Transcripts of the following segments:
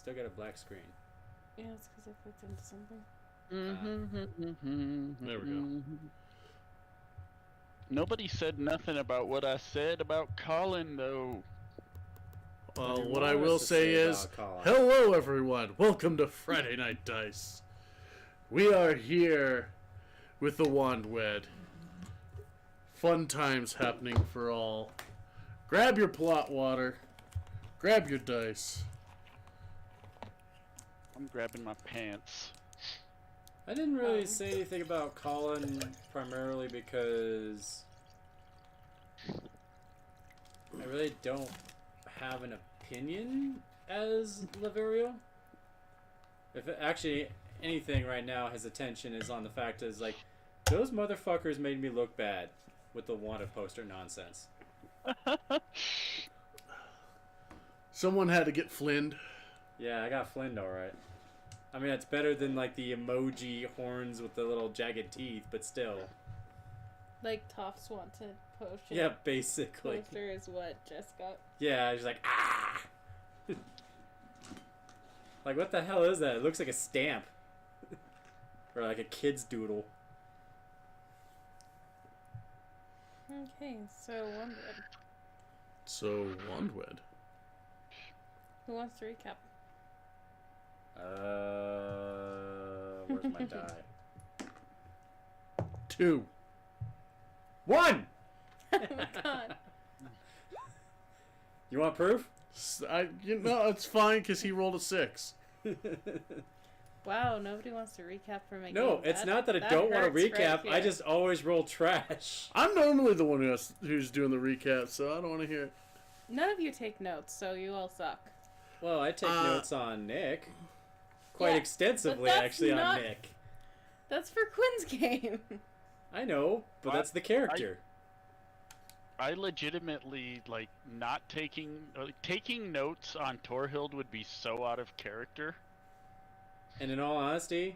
still got a black screen. Yeah, it's because I clicked into something. There we go. Nobody said nothing about what I said about Colin, though. Well, What I will say is, hello everyone, welcome to Friday Night Dice. We are here with the Wandwed. Fun times happening for all. Grab your plot water, grab your dice. I'm grabbing my pants. I didn't really say anything about Colin primarily because I really don't have an opinion as Laverio. If actually anything right now, his attention is on the fact is like those motherfuckers made me look bad with the wanted poster nonsense. Someone had to get flinned. Yeah, I got flinned alright. I mean, it's better than like the emoji horns with the little jagged teeth, but still. Like Toph's wanted potion. Yeah, basically. Poster is what Jess got. Yeah, she's like, ah! Like, what the hell is that? It looks like a stamp. Or like a kid's doodle. Okay, so Wandwed. who wants to recap? Where's my die? 2. 1! Oh my god. You want proof? It's fine because he rolled a 6. Wow, nobody wants to recap for my No, game. it's not that I don't want to recap. I just always roll trash. I'm normally the one who's doing the recap, so I don't want to hear it. None of you take notes, so you all suck. Well, I take notes on Nick. Quite extensively, actually, on Nick. That's for Quinn's game. I know, but that's the character. I legitimately, like, not taking notes on Torhild would be so out of character. And in all honesty,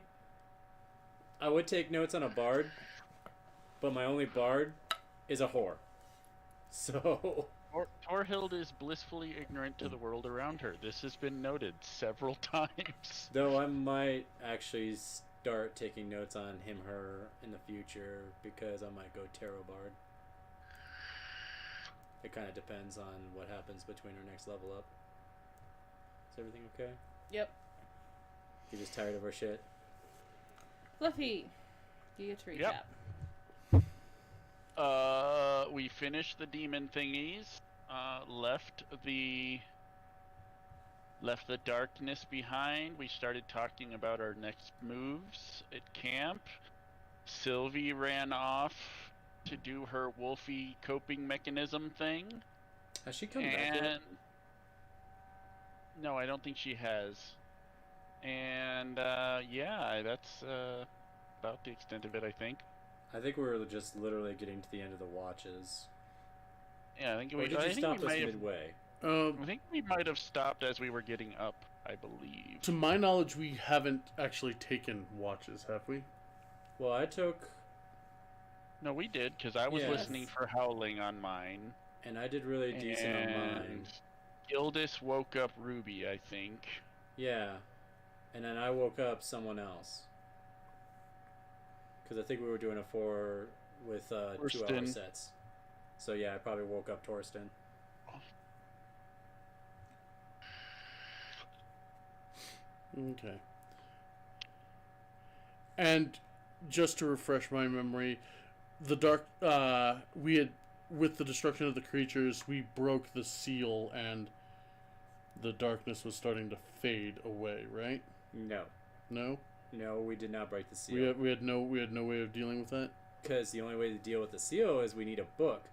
I would take notes on a bard, but my only bard is a whore. So... Torhild is blissfully ignorant to the world around her. This has been noted several times. Though I might actually start taking notes on him, her in the future, because I might go tarot bard. It kind of depends on what happens between our next level up. Is everything okay? Yep. You're just tired of our shit? Fluffy, do you get to recap? Yep. We finished the demon thingies, left the darkness behind. We started talking about our next moves at camp. Sylvie ran off to do her wolfy coping mechanism thing. Has she come back yet? No, I don't think she has. And yeah, that's about the extent of it, I think. I think we're just literally getting to the end of the watches. Yeah, I think Or did you stop us midway? I think we might have stopped as we were getting up, I believe. To my knowledge, we haven't actually taken watches, have we? Well, I took... No, we did, because I was listening for Howling on mine. And I did really decent on mine. Gildis woke up Ruby, I think. Yeah. And then I woke up someone else. Because I think we were doing a 4 with 2-hour sets. So yeah, I probably woke up Torsten. Okay. And just to refresh my memory, the dark we had, with the destruction of the creatures, we broke the seal and the darkness was starting to fade away, right? No. No? No, we did not break the seal. We had no way of dealing with that? Because the only way to deal with the seal is we need a book.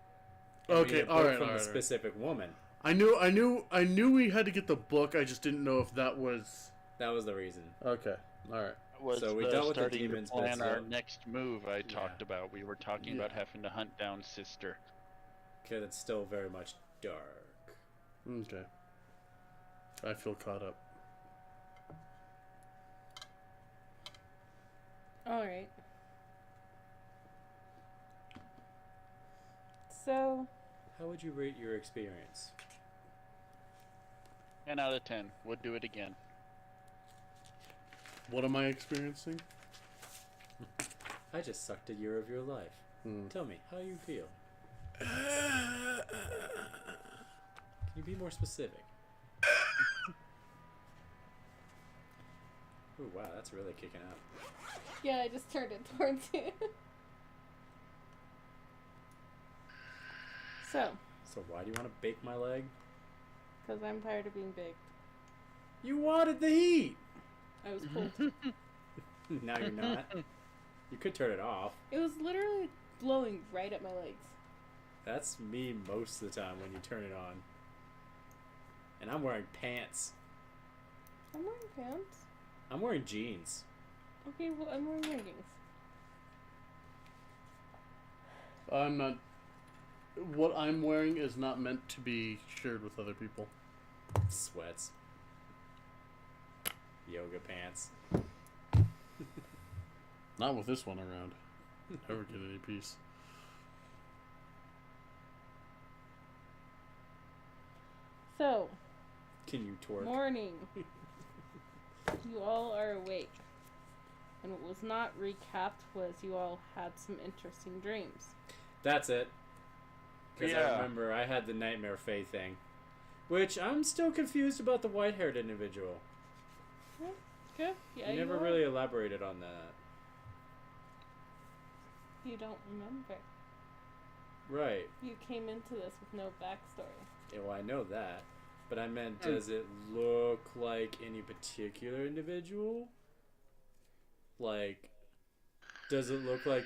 Okay, all right, from a specific woman. I knew we had to get the book. I just didn't know if that was the reason. Okay, all right. So we dealt with the demons. Plan our next move. I talked about. We were talking about having to hunt down Sister. Okay, that's still very much dark. Okay. I feel caught up. All right. So, how would you rate your experience? 10 out of 10. Would do it again. What am I experiencing? I just sucked a year of your life. Tell me, how you feel? Can you be more specific? Ooh, wow, that's really kicking out. Yeah, I just turned it towards you. So, Why do you want to bake my leg? because I'm tired of being baked. You wanted the heat! I was cold. Now you're not. You could turn it off. It was literally blowing right at my legs. That's me most of the time when you turn it on. And I'm wearing pants. I'm wearing pants. I'm wearing jeans. Okay, well, I'm wearing leggings. I'm not. What I'm wearing is not meant to be shared with other people. Sweats. Yoga pants. Not with this one around. Never get any peace. So, Can you twerk? morning. You all are awake. And what was not recapped was you all had some interesting dreams. That's it. Because I Yeah. remember I had the Nightmare Fae thing. Which I'm still confused about the white-haired individual. Good. Yeah, You never are. really elaborated on that. You don't remember. Right. You came into this with no backstory. Yeah, well, I know that. But I meant, does it look like any particular individual? Like, does it look like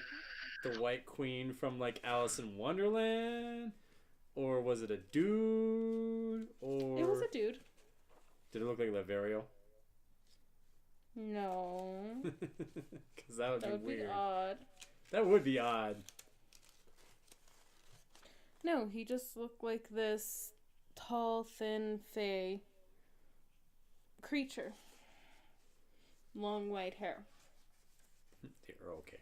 the White Queen from, like, Alice in Wonderland? Or was it a dude? Or It was a dude. did it look like Leverio? No. Because that would That be would weird. be odd. That would be odd. No, he just looked like this tall, thin, fey creature. Long white hair. The Earl King.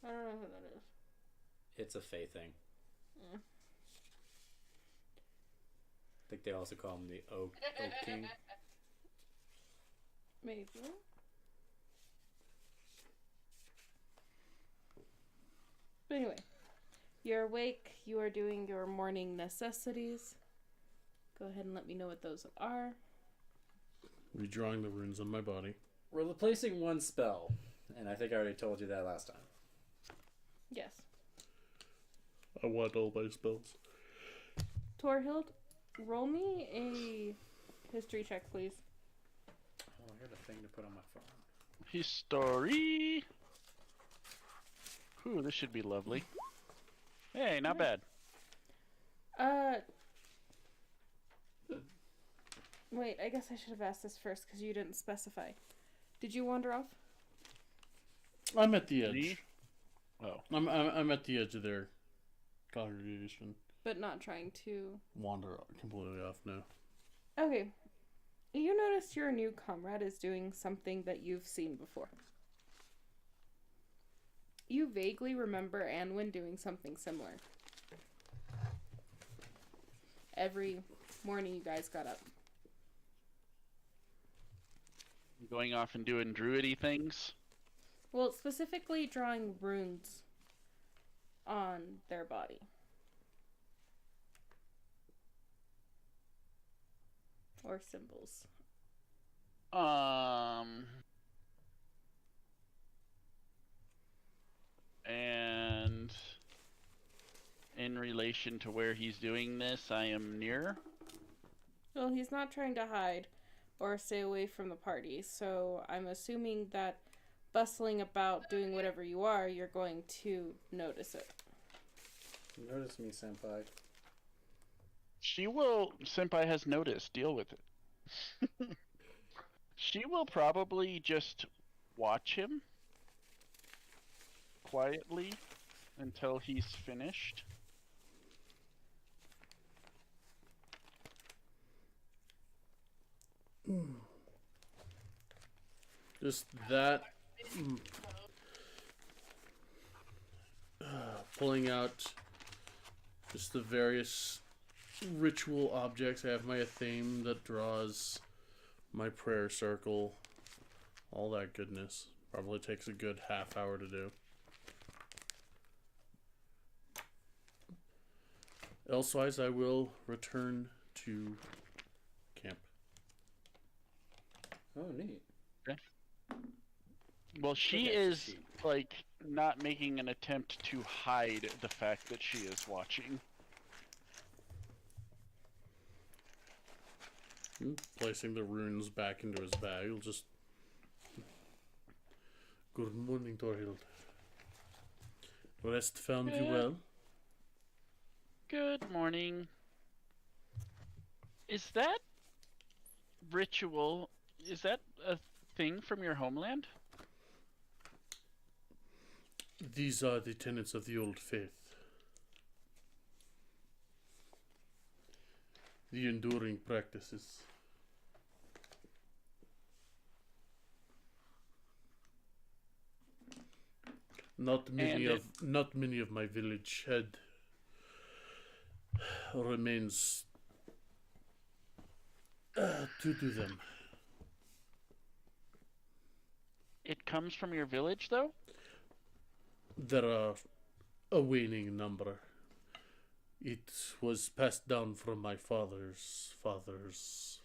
I don't know who that is. It's a Fae thing. Mm. I think they also call him the Oak King. Maybe. But anyway, you're awake. You are doing your morning necessities. Go ahead and let me know what those are. Redrawing the runes on my body. We're replacing one spell, and I think I already told you that last time. Yes. I want all my spells. Torhild, roll me a history check, please. Oh, I got a thing to put on my phone. History. Ooh, this should be lovely. Hey, not bad. Wait, I guess I should have asked this first because you didn't specify. Did you wander off? I'm at the edge. Me? Oh. I'm at the edge of their congregation. But not trying to. Wander completely off now. Okay. You notice your new comrade is doing something that you've seen before. You vaguely remember Anwin doing something similar. Every morning you guys got up. Going off and doing druidy things? Well, specifically drawing runes on their body. Or symbols. And in relation to where he's doing this, I am near. Well, he's not trying to hide or stay away from the party, so I'm assuming that bustling about doing whatever you are, you're going to notice it. Notice me, senpai. She will. Senpai has noticed. Deal with it. She will probably just watch him quietly until he's finished. Just that. Pulling out just the various ritual objects. I have my theme that draws my prayer circle, all that goodness. Probably takes a good half hour to do. Elsewise, I will return to camp. Oh, neat. Okay. Well, she Okay, is sheep. like not making an attempt to hide the fact that she is watching. Placing the runes back into his bag, he'll just... Good morning, Torhild. Rest found you well? Good morning. Is that ritual, is that a thing from your homeland? These are the tenets of the old faith. The enduring practices. Not many of my village had remains to do them. It comes from your village, though? There are a waning number. It was passed down from my father's fathers.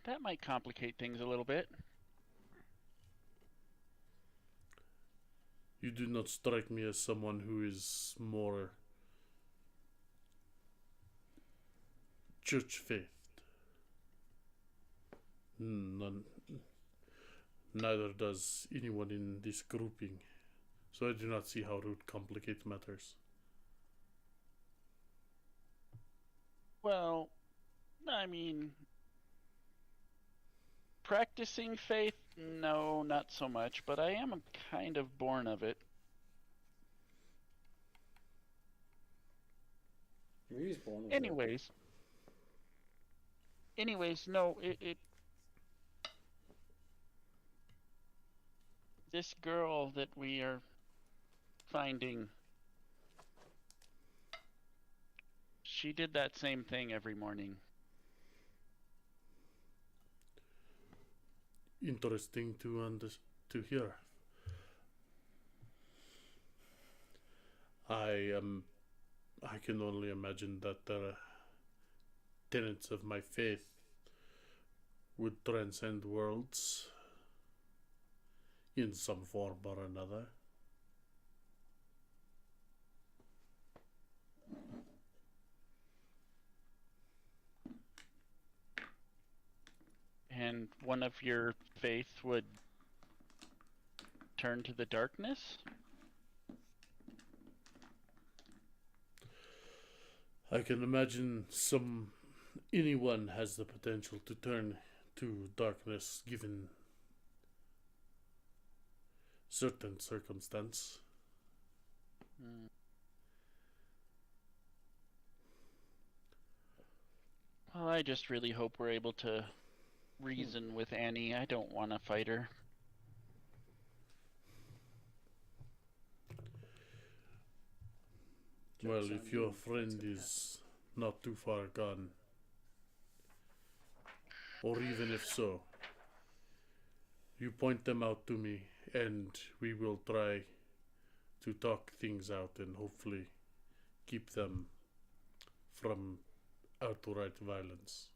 That might complicate things a little bit. You do not strike me as someone who is more church-faithed. Neither does anyone in this grouping, so I do not see how it would complicate matters. Well, I mean, practicing faith, no, not so much, but I am kind of born of it. He's born with Anyways, no, it this girl that we are finding, she did that same thing every morning. Interesting to hear. I can only imagine that the tenets of my faith would transcend worlds in some form or another. And one of your faith would turn to the darkness? I can imagine anyone has the potential to turn to darkness given certain circumstance. Well, I just really hope we're able to reason with Annie. I don't want to fight her. Well, if your friend is not too far gone, or even if so, you point them out to me and we will try to talk things out and hopefully keep them from outright violence.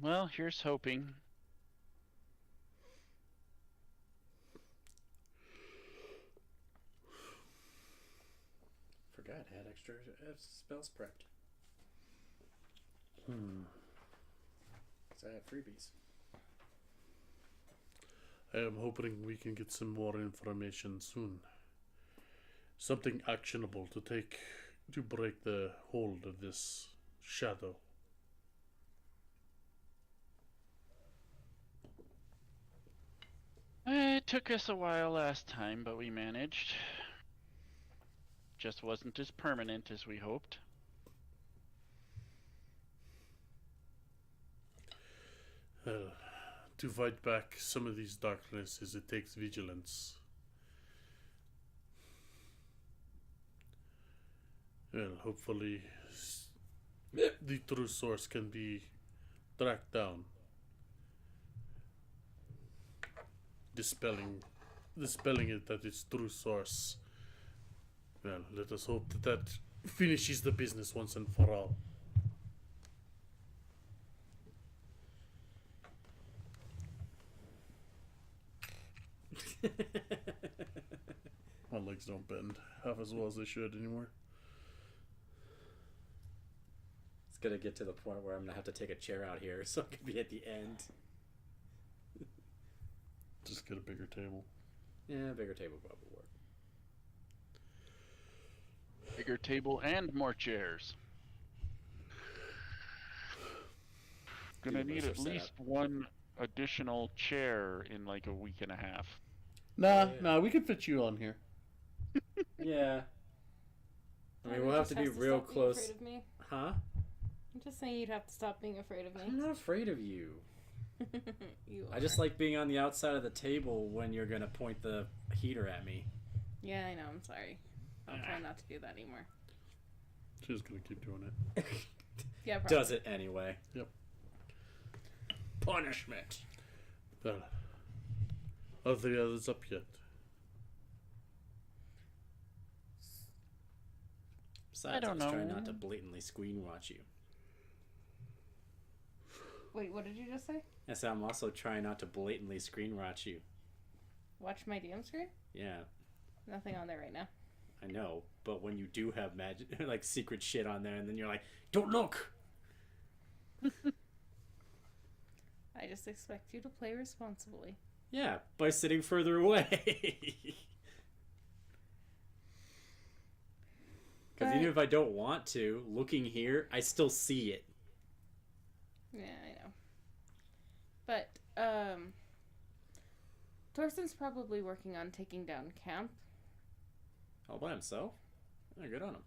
Well, here's hoping. Forgot I had extra spells prepped. So I have freebies. I am hoping we can get some more information soon. Something actionable to break the hold of this shadow. It took us a while last time, but we managed. Just wasn't as permanent as we hoped. to fight back some of these darknesses, it takes vigilance. Well, hopefully the true source can be tracked down. Dispelling it at its true source. Well, let us hope that that finishes the business once and for all. My legs don't bend half as well as they should anymore. It's gonna get to the point where I'm gonna have to take a chair out here so I can be at the end. Just get a bigger table. Yeah, a bigger table probably would work. Bigger table and more chairs. Gonna need at least one additional chair in like a week and a half. Nah, we can fit you on here. Yeah. I mean, we'll have to be real close. Afraid of me. Huh? I'm just saying you'd have to stop being afraid of me. I'm not afraid of you. You I just like being on the outside of the table when you're gonna point the heater at me. Yeah, I know. I'm sorry. I'll try not to do that anymore. She's gonna keep doing it. Yeah, probably. Does it anyway. Yep. Punishment. Well, are the others up yet? Besides, I don't was trying know. not to blatantly screen watch you. Wait, what did you just say? I said I'm also trying not to blatantly screen watch you. Watch my DM screen? Yeah, Nothing on there right now. I know, but when you do have magic, like secret shit on there, and then you're like, "Don't look." I just expect you to play responsibly. Yeah, by sitting further away. Because even if I don't want to, looking here, I still see it. Yeah, I know. But, Thorsten's probably working on taking down camp. All by himself? Oh, good on him.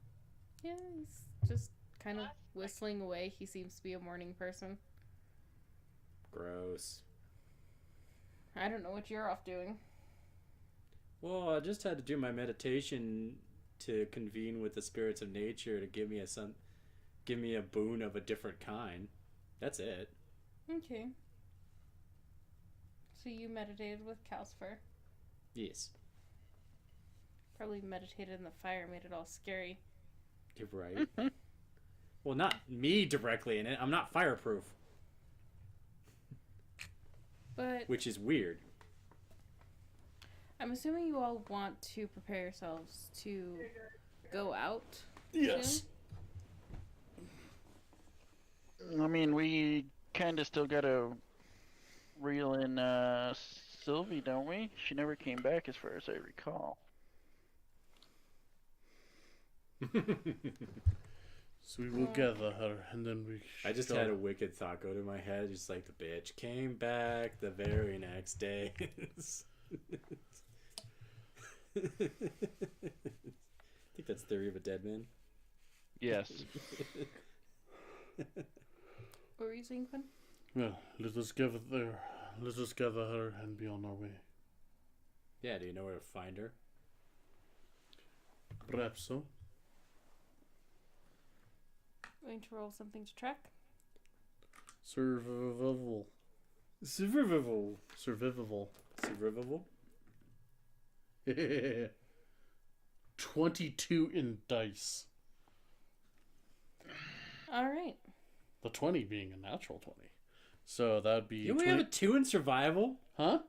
Yeah, he's just kind of whistling away. He seems to be a morning person. Gross. I don't know what you're off doing. Well, I just had to do my meditation to convene with the spirits of nature to give me a boon of a different kind. That's it. Okay. So you meditated with Calcifer. Yes. Probably meditated in the fire, made it all scary. You're right. Well, not me directly in it. I'm not fireproof. But Which is weird. I'm assuming you all want to prepare yourselves to go out. Yes. I mean, we kind of still gotta reel in Sylvie, don't we? She never came back, as far as I recall. So we will gather her, and then we. I just had a wicked thought go to my head, just like the bitch came back the very next day. I think that's Theory of a Dead Man. Yes. What were you saying, Quinn? Well, let us gather her and be on our way. Yeah, do you know where to find her? Perhaps so. Going to roll something to track? Survivable. Survivable. Survivable. Survivable? 22 in dice. Alright. The 20 being a natural 20. So that would be. You only have a 2 in survival? Huh?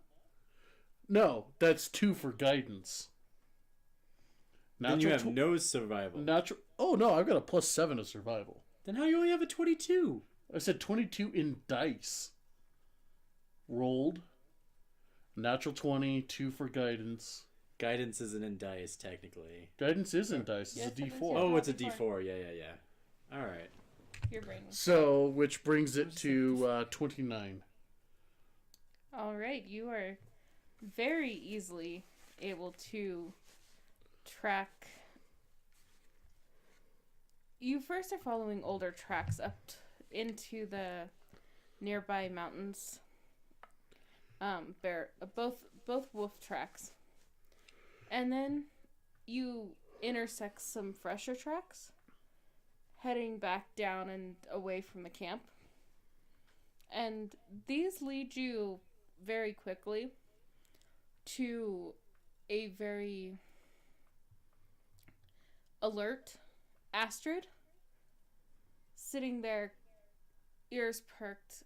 No, that's 2 for guidance. Then you have no survival. Natural. Oh no, I've got a +7 to survival. Then how you only have a 22? I said 22 in dice. Rolled. Natural 20, 2 for guidance. Guidance isn't in dice, technically. Guidance is in dice. It's Yes, a it is, D4. yeah. Oh, it's a D4. Yeah. Alright. Your brain was. So, which brings it to 29. Alright, you are very easily able to track. You first are following older tracks up into the nearby mountains. both wolf tracks, and then you intersect some fresher tracks, heading back down and away from the camp. And these lead you very quickly to a very alert Astrid, sitting there, ears perked,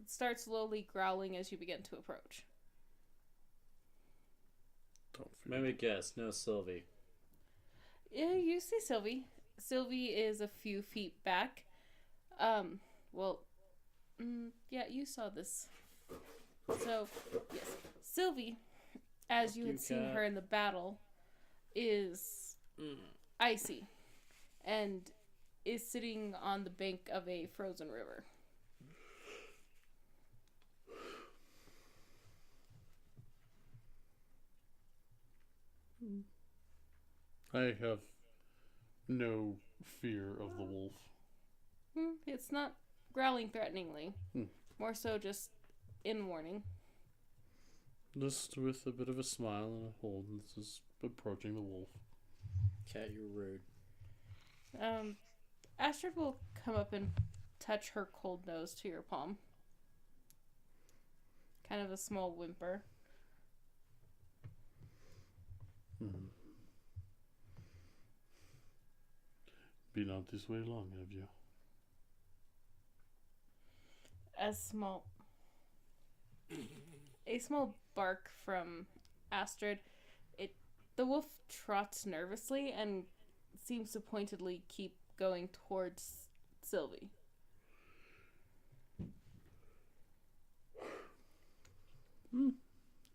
starts slowly growling as you begin to approach. Let me guess, no Sylvie. Yeah, you see Sylvie. Sylvie is a few feet back. Yeah, you saw this. So, yes. Sylvie, as you had seen her in the battle, is icy and is sitting on the bank of a frozen river. I have no fear of the wolf. It's not growling threateningly. More so just in warning. Just with a bit of a smile and a hold, this is approaching the wolf. Cat, you're rude. Astrid will come up and touch her cold nose to your palm. Kind of a small whimper. Been out this way long, have you? A small bark from Astrid. The wolf trots nervously and seems to pointedly keep going towards Sylvie.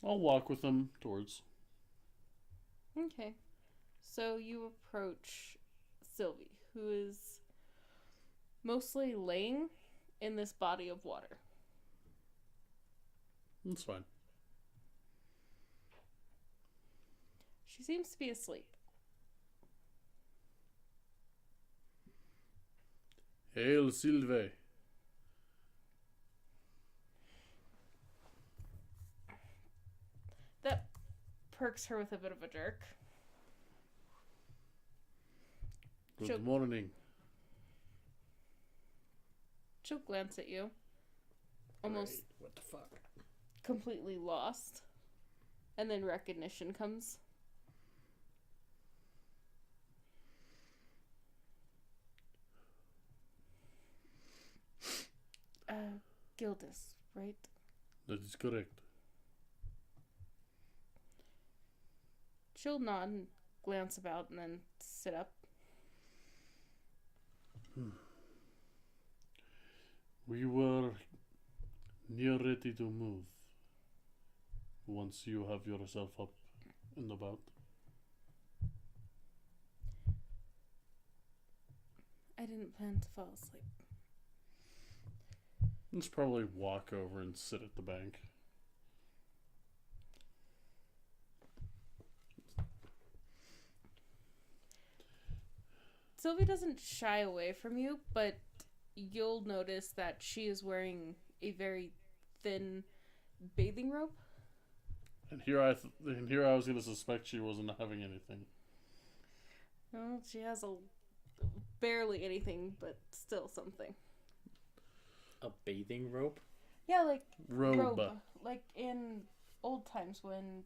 I'll walk with them towards. Okay. So you approach Sylvie, who is mostly laying in this body of water. That's fine. She seems to be asleep. Hail, Sylvie. That perks her with a bit of a jerk. Good morning. She'll glance at you. Almost Right. What the fuck? completely lost. And then recognition comes. Gildas, right? That is correct. She'll nod and glance about and then sit up. We were near ready to move once you have yourself up and about. I didn't plan to fall asleep. Let's probably walk over and sit at the bank. Sylvie doesn't shy away from you, but you'll notice that she is wearing a very thin bathing robe. And here I was going to suspect she wasn't having anything. Well, she has barely anything, but still something. A bathing rope? Yeah, like Robe. like in old times when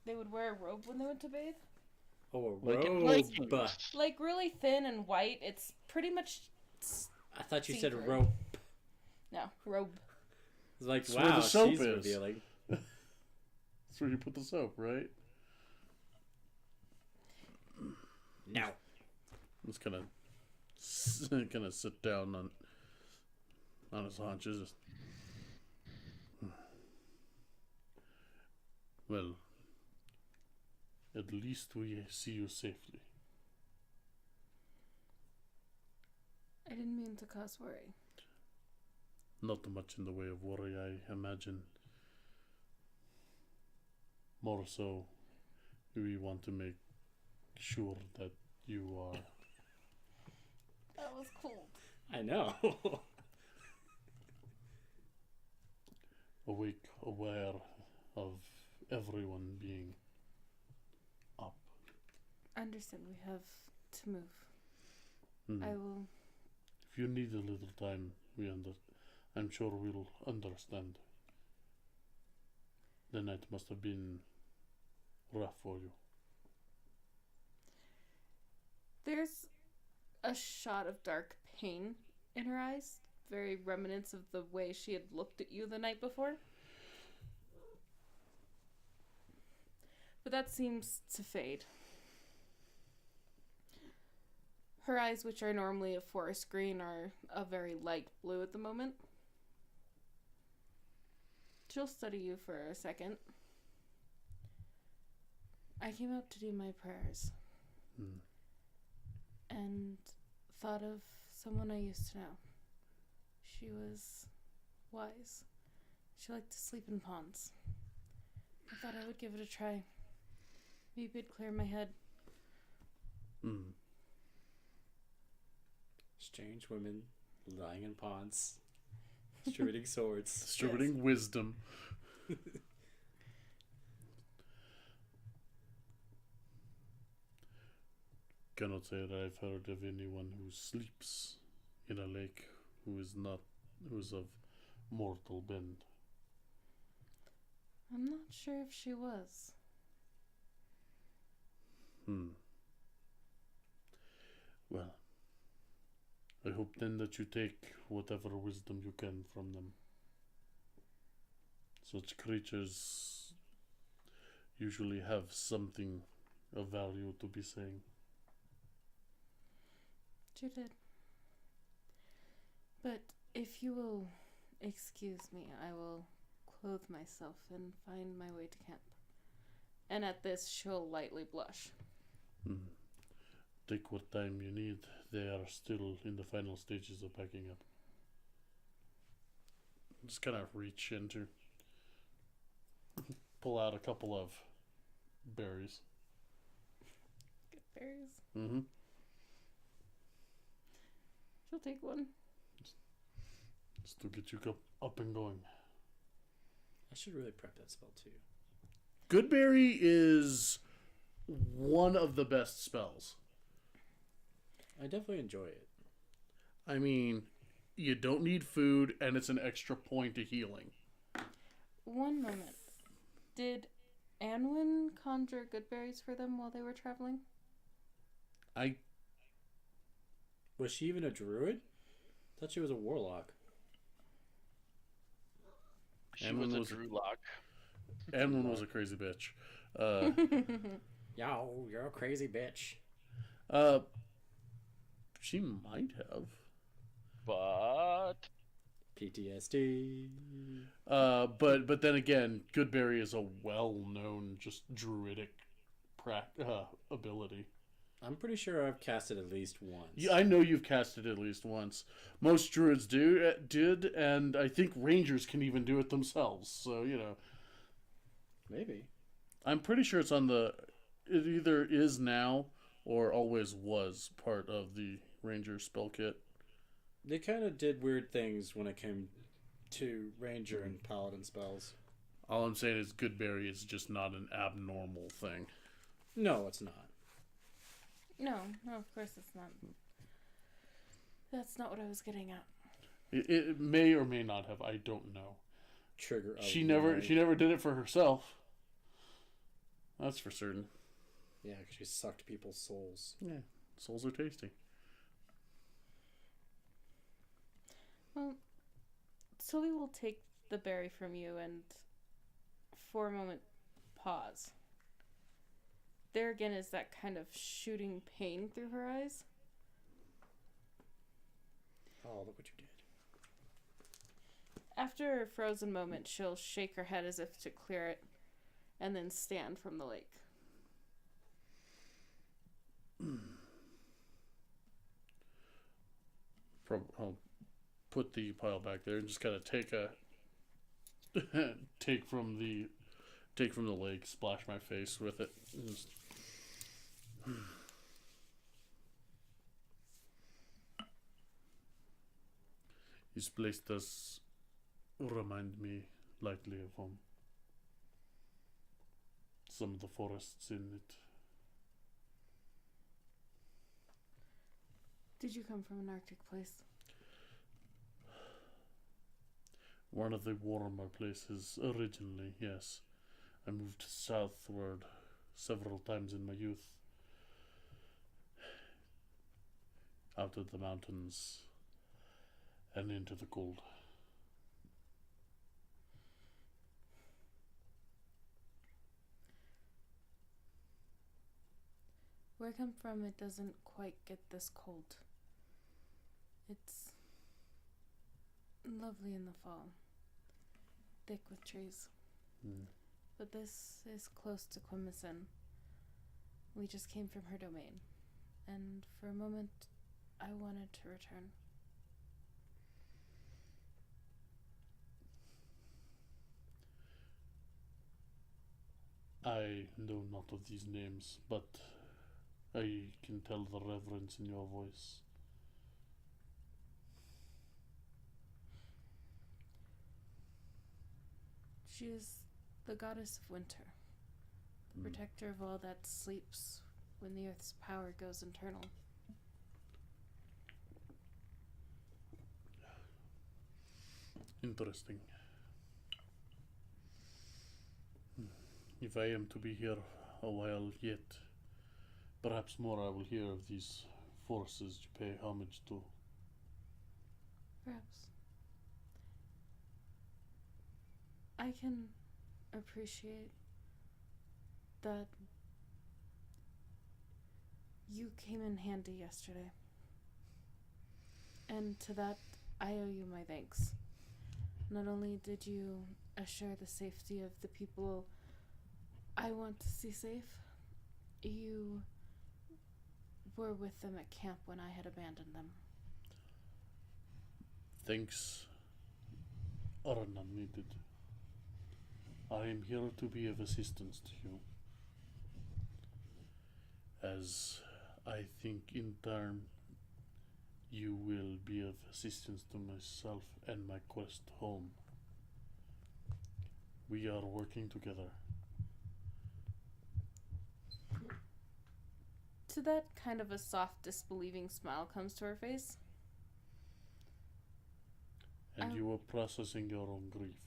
they would wear a robe when they went to bathe. Oh, a Like in robe. Vikings. Like really thin and white. It's pretty much. I thought you said See-through. rope. No, robe. It's like, That's where wow, the soap she's is. revealing. That's where you put the soap, right? Now. I'm just gonna sit down on his haunches. Well, at least we see you safely. I didn't mean to cause worry. Not much in the way of worry, I imagine. More so, we want to make sure that you are That was cool. I know. awake, aware, of everyone being up. Understand we have to move. Hmm. I will. If you need a little time, I'm sure we'll understand. The night must have been rough for you. There's a shot of dark pain in her eyes, very reminiscent of the way she had looked at you the night before. But that seems to fade. Her eyes, which are normally a forest green, are a very light blue at the moment. She'll study you for a second. I came out to do my prayers. And thought of someone I used to know. She was wise. She liked to sleep in ponds. I thought I would give it a try. Maybe it'd clear my head. Strange women lying in ponds, distributing swords. Distributing wisdom. Cannot say that I've heard of anyone who sleeps in a lake who is of mortal bend. I'm not sure if she was. Well, I hope then that you take whatever wisdom you can from them. Such creatures usually have something of value to be saying. She did. But if you will excuse me, I will clothe myself and find my way to camp. And at this, she'll lightly blush. Take what time you need. They are still in the final stages of packing up. Just kind of reach into, pull out a couple of berries. Good berries. Mm-hmm. She'll take one. Just to get you up and going. I should really prep that spell too. Goodberry is one of the best spells. I definitely enjoy it. I mean, you don't need food, and it's an extra point of healing. One moment. Did Anwin conjure good berries for them while they were traveling? Was she even a druid? I thought she was a warlock. She was a Drewlock. Anwin was a crazy bitch. Yo, you're a crazy bitch. She might have. But PTSD. But then again, Goodberry is a well-known just druidic ability. I'm pretty sure I've cast it at least once. Yeah, I know you've cast it at least once. Most druids did, and I think rangers can even do it themselves. So, you know. Maybe. I'm pretty sure it's on it either is now or always was part of the ranger spell kit. They kind of did weird things when it came to ranger and paladin spells. All I'm saying is Goodberry is just not an abnormal thing. No, it's not. No, of course it's not. That's not what I was getting at. It may or may not have. I don't know. Trigger. She never did it for herself. That's for certain. Yeah, because she sucked people's souls. Yeah, souls are tasty. Well, Sylvie will take the berry from you and, for a moment, pause. There again is that kind of shooting pain through her eyes. Oh, look what you did. After a frozen moment, she'll shake her head as if to clear it, and then stand from the lake. I'll put the pile back there and just kind of take from the lake, splash my face with it. Just... This place does remind me lightly of home. some of the forests in it. Did you come from an Arctic place? One of the warmer places originally, yes. I moved southward several times in my youth. Out of the mountains and into the cold. Where I come from, it doesn't quite get this cold. It's lovely in the fall, thick with trees. But this is close to Quimison. We just came from her domain, and for a moment, I wanted to return. I know not of these names, but I can tell the reverence in your voice. She is the goddess of winter, the protector of all that sleeps when the earth's power goes internal. Interesting. If I am to be here a while yet, perhaps more I will hear of these forces you pay homage to. Perhaps. I can appreciate that you came in handy yesterday. And to that, I owe you my thanks. Not only did you assure the safety of the people I want to see safe, you were with them at camp when I had abandoned them. Thanks are none needed. I am here to be of assistance to you, as I think in turn you will be of assistance to myself and my quest home. We are working together. To that, kind of a soft, disbelieving smile comes to her face. And you are processing your own grief.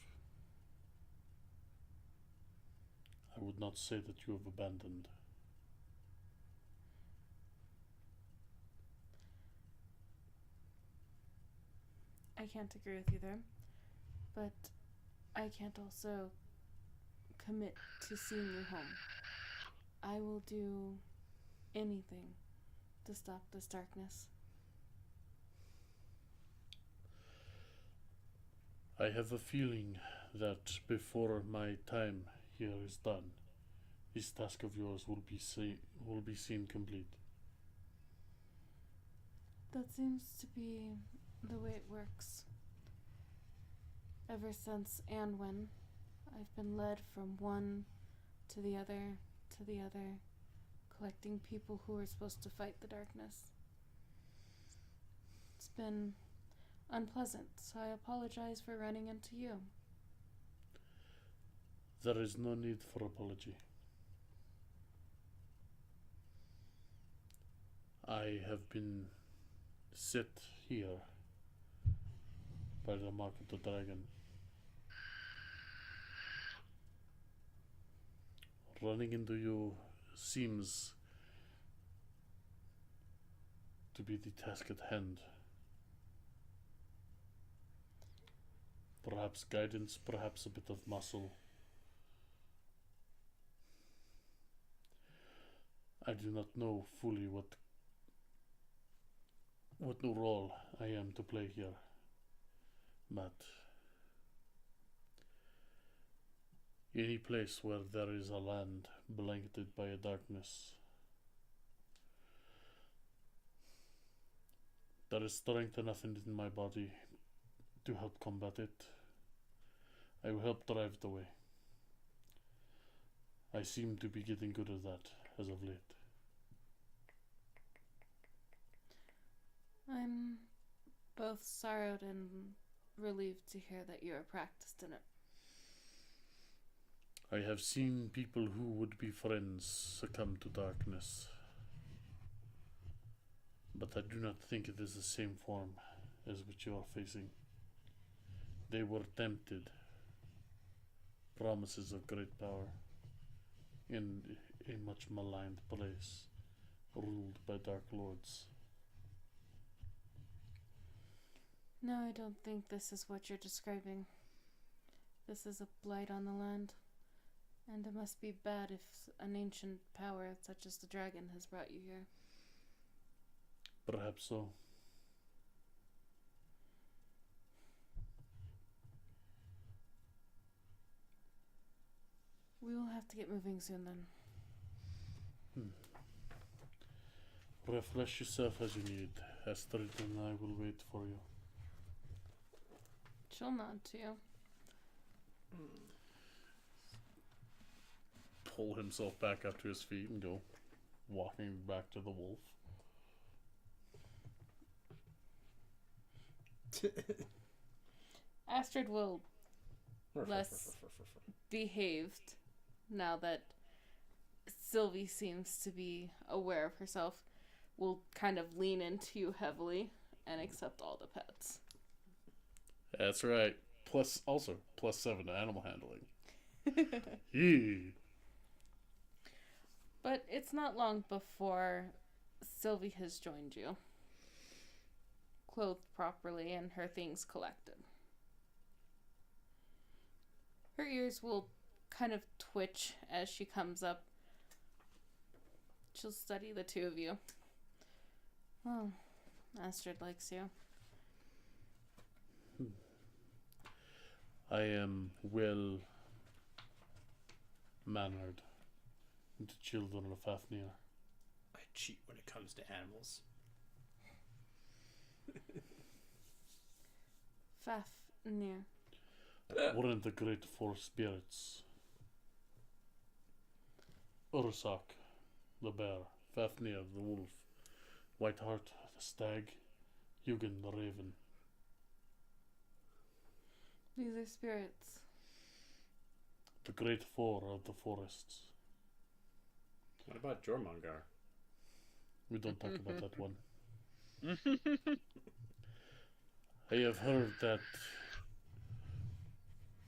I would not say that you have abandoned. I can't agree with you there, but I can't also commit to seeing you home. I will do anything to stop this darkness. I have a feeling that before my time here is done, this task of yours will be seen complete. That seems to be the way it works. Ever since and when I've been led from one to the other, collecting people who are supposed to fight the darkness. It's been unpleasant, so I apologize for running into you. There is no need for apology. I have been set here by the Mark of the Dragon. Running into you seems to be the task at hand. Perhaps guidance, perhaps a bit of muscle. I do not know fully what role I am to play here, but any place where there is a land blanketed by a darkness, there is strength enough in my body to help combat it. I will help drive the way. I seem to be getting good at that as of late. I'm both sorrowed and relieved to hear that you are practiced in it. I have seen people who would be friends succumb to darkness. But I do not think it is the same form as what you are facing. They were tempted. Promises of great power. In a much maligned place, ruled by dark lords. No, I don't think this is what you're describing. This is a blight on the land. And it must be bad if an ancient power such as the dragon has brought you here. Perhaps so. We will have to get moving soon then. Refresh yourself as you need. Astrid and I will wait for you. She'll nod to you. Pull himself back up to his feet and go walking back to the wolf. Astrid will less behaved now that Sylvie seems to be aware of herself, will kind of lean into you heavily and accept all the pets. That's right. +7 to animal handling. Yee. But it's not long before Sylvie has joined you, clothed properly and her things collected. Her ears will kind of twitch as she comes up. She'll study the two of you. Oh, Astrid likes you. I am well mannered to children of Fafnir. I cheat when it comes to animals. Fafnir. Weren't the great four spirits? Ursak, the bear, Fafnir, the wolf, Whiteheart, the stag, Hugin, the raven. These are spirits. The great four of the forests. What about Jormungandr? We don't talk about that one. I have heard that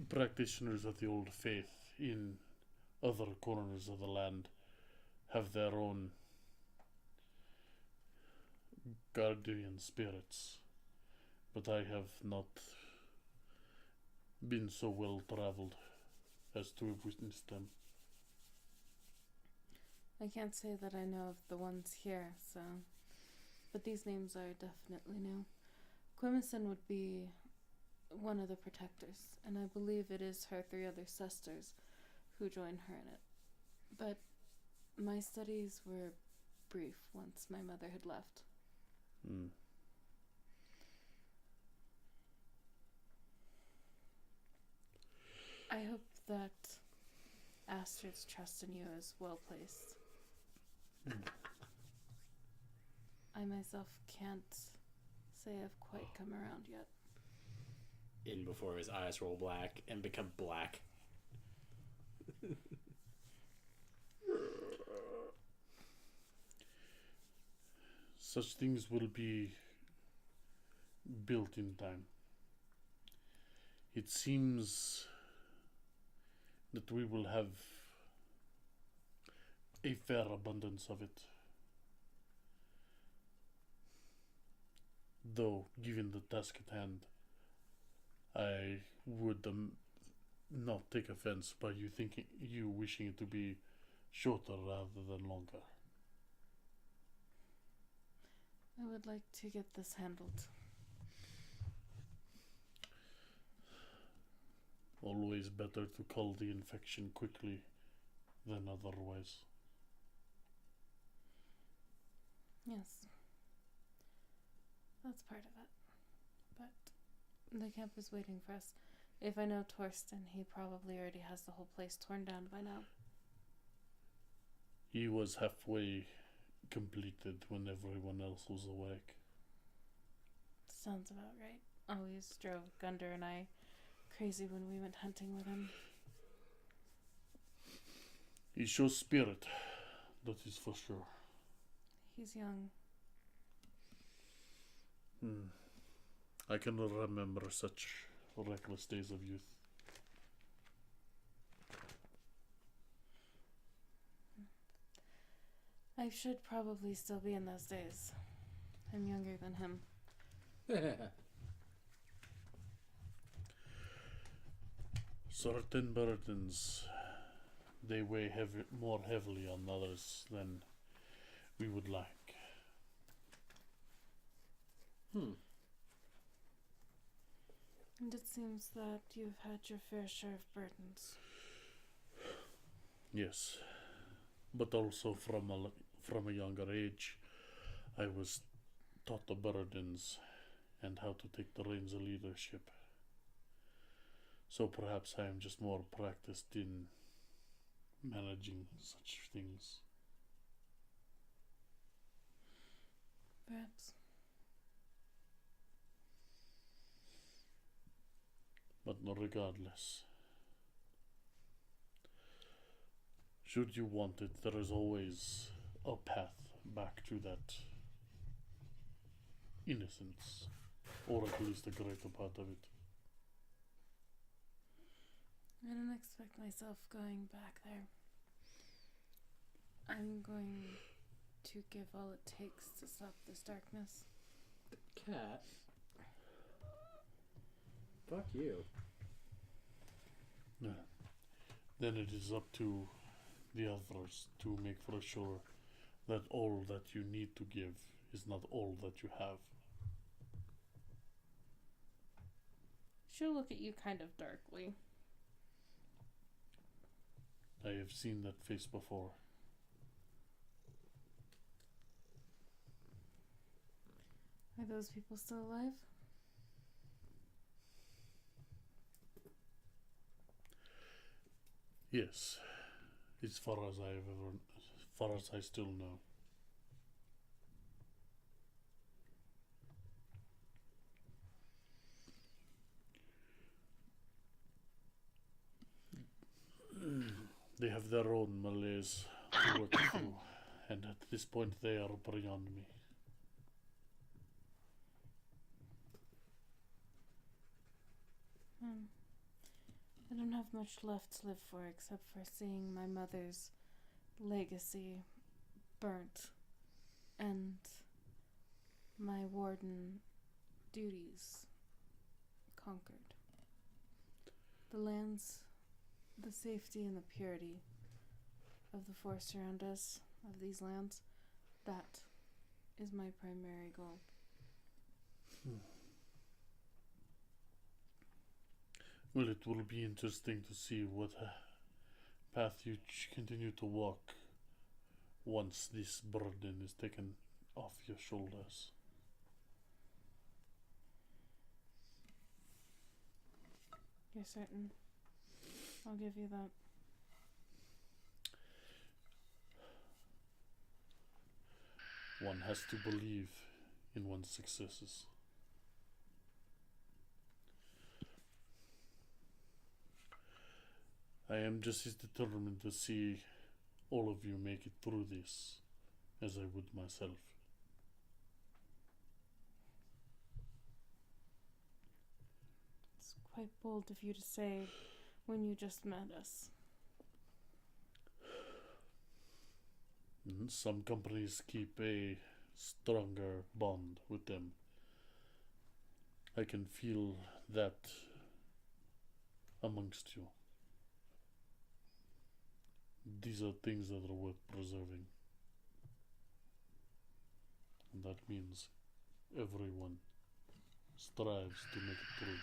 practitioners of the old faith in other corners of the land have their own guardian spirits, but I have not been so well traveled as to have witnessed them. I can't say that I know of the ones here, so... But these names are definitely new. Quimison would be one of the protectors, and I believe it is her 3 other sisters who join her in it. But my studies were brief once my mother had left. I hope that Astrid's trust in you is well placed. I myself can't say I've quite come around yet. In before his eyes roll black and become black. Such things will be built in time. It seems that we will have a fair abundance of it. Though, given the task at hand, I would not take offense by you wishing it to be shorter rather than longer. I would like to get this handled. Always better to cull the infection quickly than otherwise. Yes. That's part of it. But the camp is waiting for us. If I know Torsten, he probably already has the whole place torn down by now. He was halfway completed when everyone else was awake. Sounds about right. Always drove Gunder and I crazy when we went hunting with him. He shows spirit, that is for sure. He's young. I cannot remember such reckless days of youth. I should probably still be in those days. I'm younger than him. Certain burdens, they weigh more heavily on others than we would like. And it seems that you've had your fair share of burdens. Yes, but also from a younger age, I was taught the burdens and how to take the reins of leadership. So perhaps I am just more practiced in managing such things. Perhaps. But regardless, should you want it, there is always a path back to that innocence, or at least a greater part of it. I don't expect myself going back there. I'm going to give all it takes to stop this darkness. Cat. Fuck you. Yeah. Then it is up to the others to make for sure that all that you need to give is not all that you have. She'll look at you kind of darkly. I have seen that face before. Are those people still alive? Yes, as far as I still know. They have their own malaise to work through, and at this point they are beyond me. I don't have much left to live for except for seeing my mother's legacy burnt and my warden duties conquered. The lands, the safety and the purity of the forest around us, of these lands, that is my primary goal. Well, it will be interesting to see what path you continue to walk once this burden is taken off your shoulders. You're certain? I'll give you that. One has to believe in one's successes. I am just as determined to see all of you make it through this as I would myself. It's quite bold of you to say when you just met us. Some companies keep a stronger bond with them. I can feel that amongst you. These are things that are worth preserving. And that means everyone strives to make it through.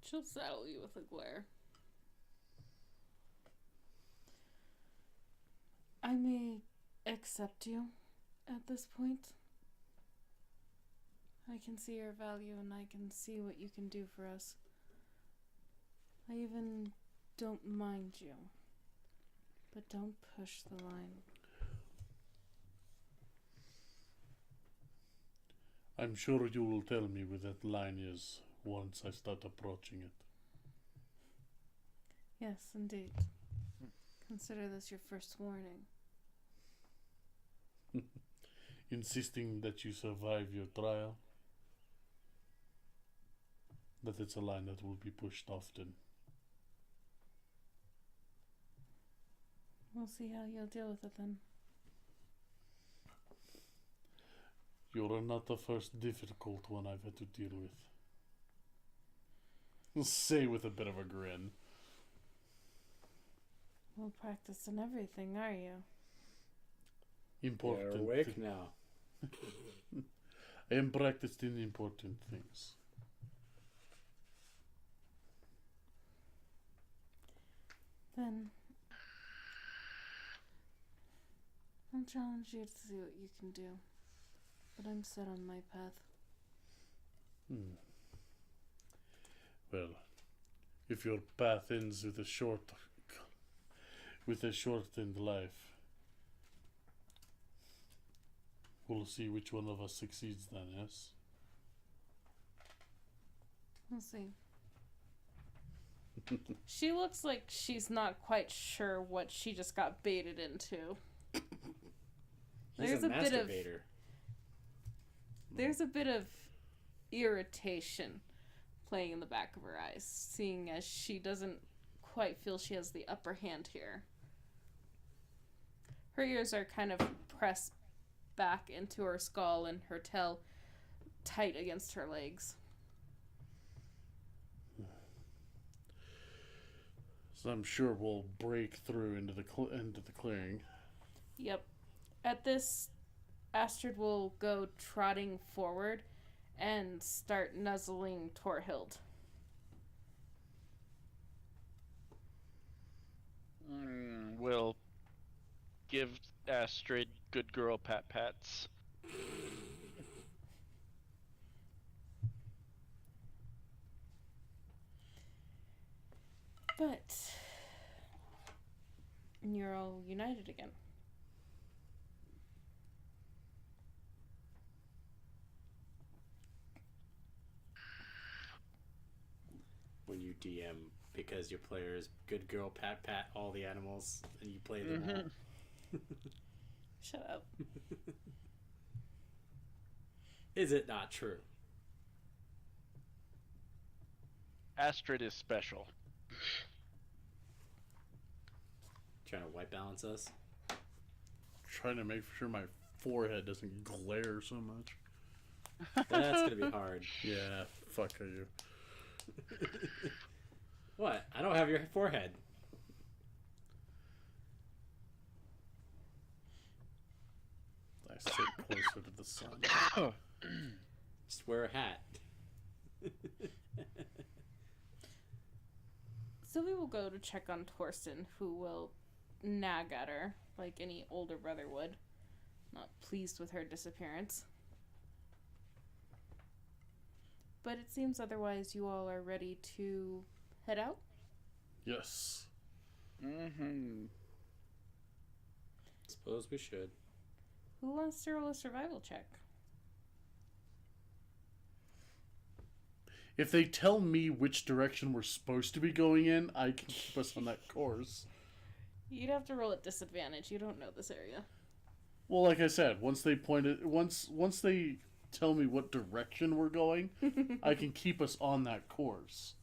She'll saddle you with a glare. I may accept you at this point. I can see your value and I can see what you can do for us. I even don't mind you. But don't push the line. I'm sure you will tell me where that line is once I start approaching it. Yes, indeed. Consider this your first warning. Insisting that you survive your trial. But it's a line that will be pushed often. We'll see how you'll deal with it then. You're not the first difficult one I've had to deal with. Say with a bit of a grin. Well practiced in everything, are you? Important. You're awake now. I am practiced in important things. Then I'll challenge you to see what you can do. But I'm set on my path. Well, if your path ends with a shortened life, we'll see which one of us succeeds then, yes? We'll see. She looks like she's not quite sure what she just got baited into. He's a masturbator. There's a bit of irritation playing in the back of her eyes, seeing as she doesn't quite feel she has the upper hand here. Her ears are kind of pressed back into her skull and her tail tight against her legs. So I'm sure we'll break through into the clearing. Yep. At this, Astrid will go trotting forward and start nuzzling Torhild. We'll give Astrid good girl pats. But you're all united again. When you DM because your player is good girl pat all the animals and you play them all. Shut up. Is it not true? Astrid is special. Trying to white balance us? Trying to make sure my forehead doesn't glare so much. That's gonna be hard. Yeah, fuck are you. What? I don't have your forehead. I sit closer to the sun. Just wear a hat. Sylvie will go to check on Torsten, who will nag at her like any older brother would, not pleased with her disappearance. But it seems otherwise you all are ready to head out? Yes. Suppose we should. Who wants to roll a survival check? If they tell me which direction we're supposed to be going in, I can keep us on that course. You'd have to roll at disadvantage. You don't know this area. Well, like I said, once they tell me what direction we're going, I can keep us on that course.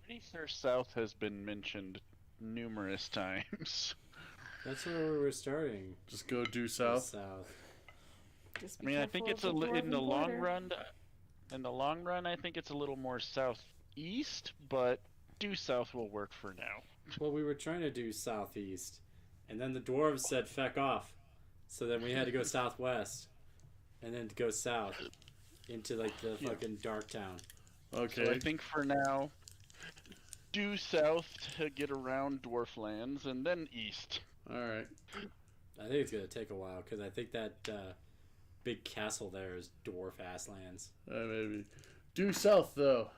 Pretty sure south has been mentioned numerous times. That's where we were starting. Just go due south. South. Just I be mean, I careful think of it's the in the dwarven long border. run. In the long run, I think it's a little more southeast, but due south will work for now. Well, we were trying to do southeast, and then the dwarves said "feck off," so then we had to go southwest, and then to go south into like the fucking dark town. Okay. So I think for now, due south to get around dwarf lands, and then east. All right. I think it's gonna take a while because I think that big castle there is dwarf ass lands. Maybe. Due south, though.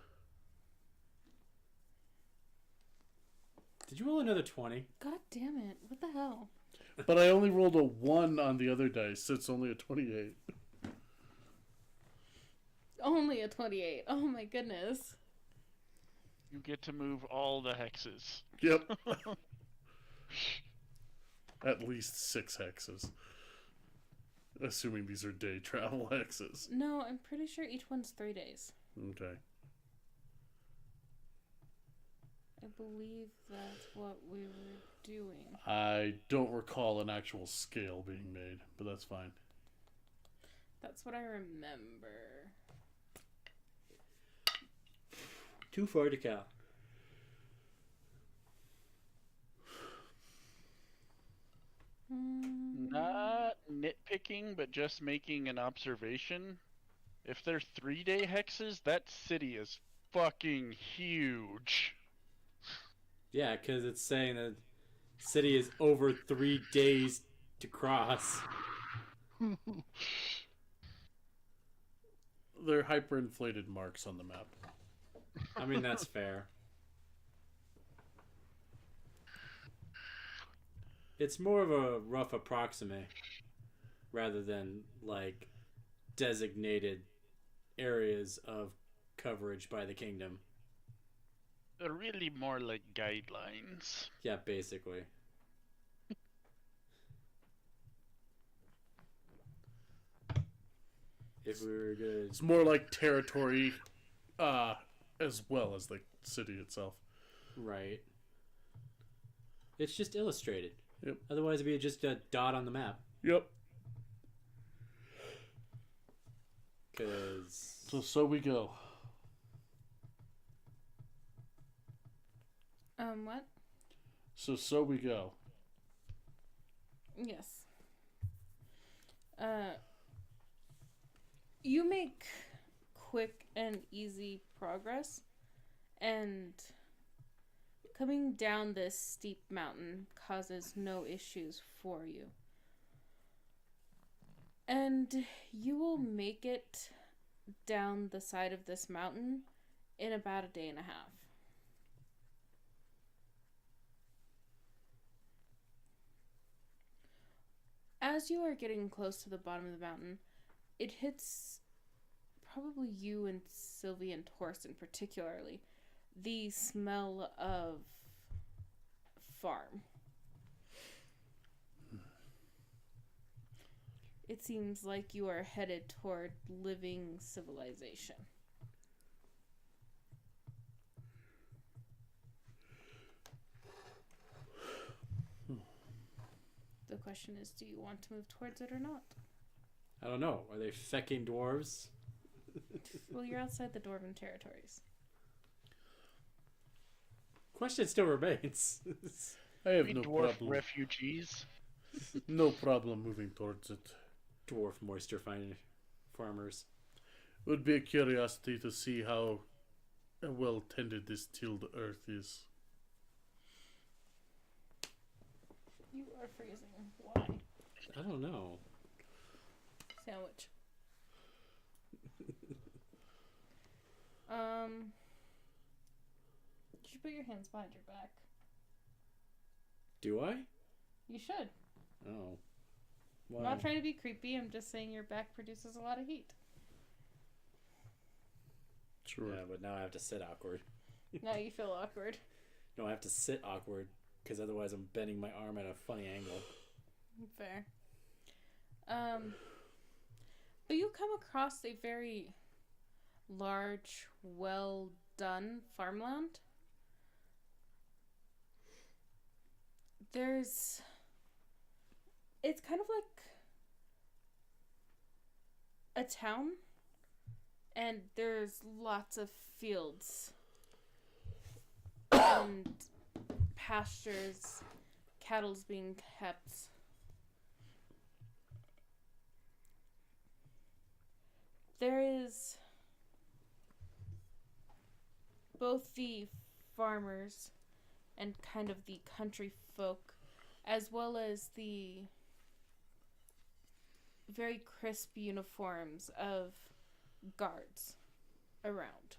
Did you roll another 20? God damn it. What the hell? But I only rolled a 1 on the other dice, so it's only a 28. Only a 28. Oh my goodness. You get to move all the hexes. Yep. At least 6 hexes. Assuming these are day travel hexes. No, I'm pretty sure each one's 3 days. Okay. I believe that's what we were doing. I don't recall an actual scale being made, but that's fine. That's what I remember. Too far to count. Not nitpicking, but just making an observation. If they're 3-day hexes, that city is fucking huge. Yeah, because it's saying that city is over 3 days to cross. They're hyperinflated marks on the map. I mean, that's fair. It's more of a rough approximate rather than, like, designated areas of coverage by the kingdom. They're really more like guidelines. Yeah, basically. If we were good. It's more like territory, as well as the city itself. Right. It's just illustrated. Yep. Otherwise, it'd be just a dot on the map. Yep. Because... So we go. What? So we go. Yes. You make quick and easy progress, and coming down this steep mountain causes no issues for you. And you will make it down the side of this mountain in about a day and a half. As you are getting close to the bottom of the mountain, it hits probably you and Sylvie and Torsten particularly, the smell of farm. It seems like you are headed toward living civilization. The question is, do you want to move towards it or not? I don't know. Are they fecking dwarves? Well, you're outside the dwarven territories. Question still remains. I have We no dwarf problem. refugees. No problem moving towards it. Dwarf moisture farmers. Would be a curiosity to see how well tended this tilled earth is. You are freezing. Why? I don't know. Sandwich. You should put your hands behind your back. Do I? You should. Oh. Why? I'm not trying to be creepy. I'm just saying your back produces a lot of heat. Sure. Yeah, but now I have to sit awkward. Now you feel awkward. No, I have to sit awkward because otherwise I'm bending my arm at a funny angle. Fair. But you come across a very large, well done farmland. It's kind of like a town, and there's lots of fields and pastures, cattle's being kept. There is both the farmers and kind of the country folk, as well as the very crisp uniforms of guards around.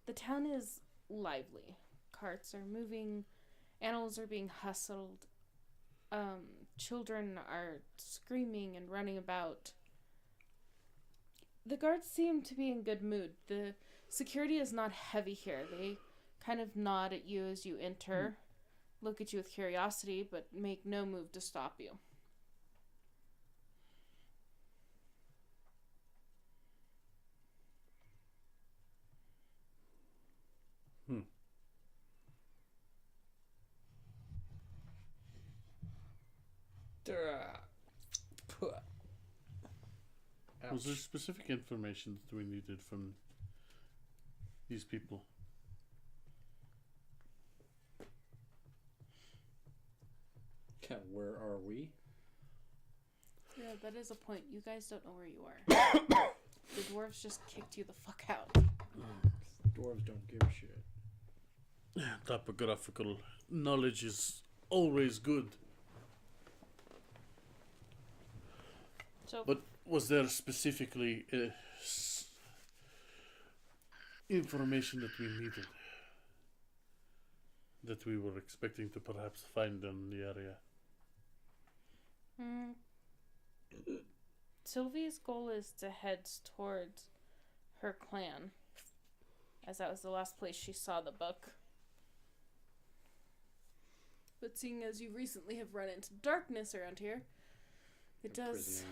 The town is lively. Carts are moving, animals are being hustled, children are screaming and running about. The guards seem to be in good mood. The security is not heavy here. They kind of nod at you as you enter, look at you with curiosity, but make no move to stop you. Was there specific information that we needed from these people? Yeah, where are we? Yeah, that is a point. You guys don't know where you are. The dwarves just kicked you the fuck out. Dwarves don't give a shit. Topographical knowledge is always good. So, But was there specifically information that we needed? That we were expecting to perhaps find in the area? Sylvie's goal is to head towards her clan, as that was the last place she saw the book. But seeing as you recently have run into darkness around here, it does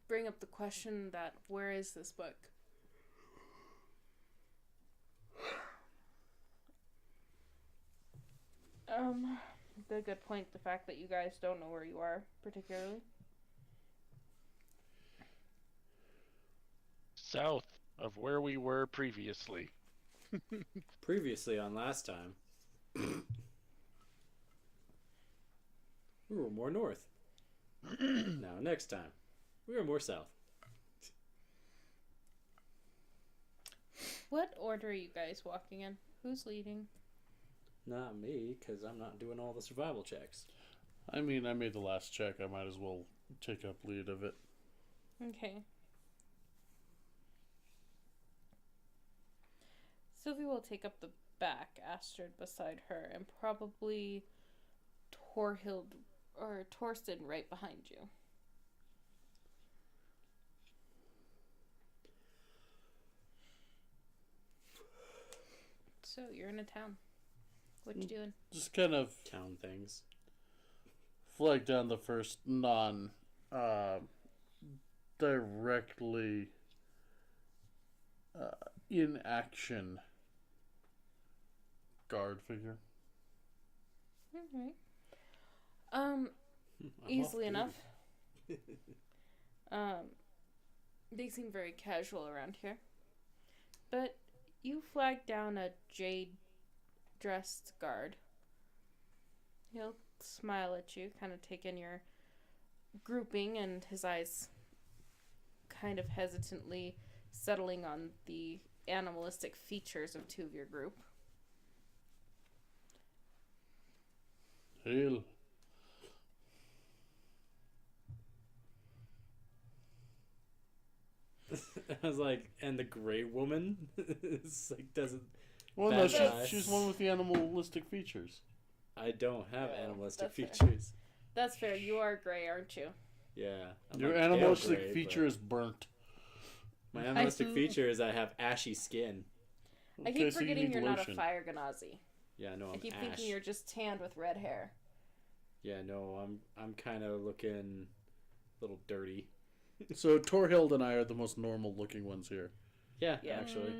bring up the question that where is this book? Good point. The fact that you guys don't know where you are, particularly. South of where we were previously. Previously on last time, we were more north. Now next time, we are more south. What order are you guys walking in? Who's leading? Not me, because I'm not doing all the survival checks. I mean, I made the last check. I might as well take up lead of it. Okay. Sylvie will take up the back, Astrid beside her, and probably Torhild or Torsten right behind you. So you're in a town. What you doing? Just kind of Town things. flag down the first non directly in action guard figure. Alright. I'm Easily off enough. duty. They seem very casual around here. But you flag down a jade dressed guard. He'll smile at you, kind of take in your grouping, and his eyes kind of hesitantly settling on the animalistic features of two of your group. Hail. I was like, and the gray woman is like doesn't. Well, Bad no, guy. she's one with the animalistic features. I don't have Yeah, animalistic that's features. That's fair. You are gray, aren't you? Yeah. I'm Your like animalistic pale gray, feature is burnt. but my animalistic I- feature is I have ashy skin. I Okay, keep so you forgetting need you're not a lotion. fire Ganazi. Yeah, no, I'm I keep ash. thinking you're just tanned with red hair. Yeah, no, I'm kind of looking a little dirty. So Torhild and I are the most normal looking ones here. Yeah, Yeah. actually.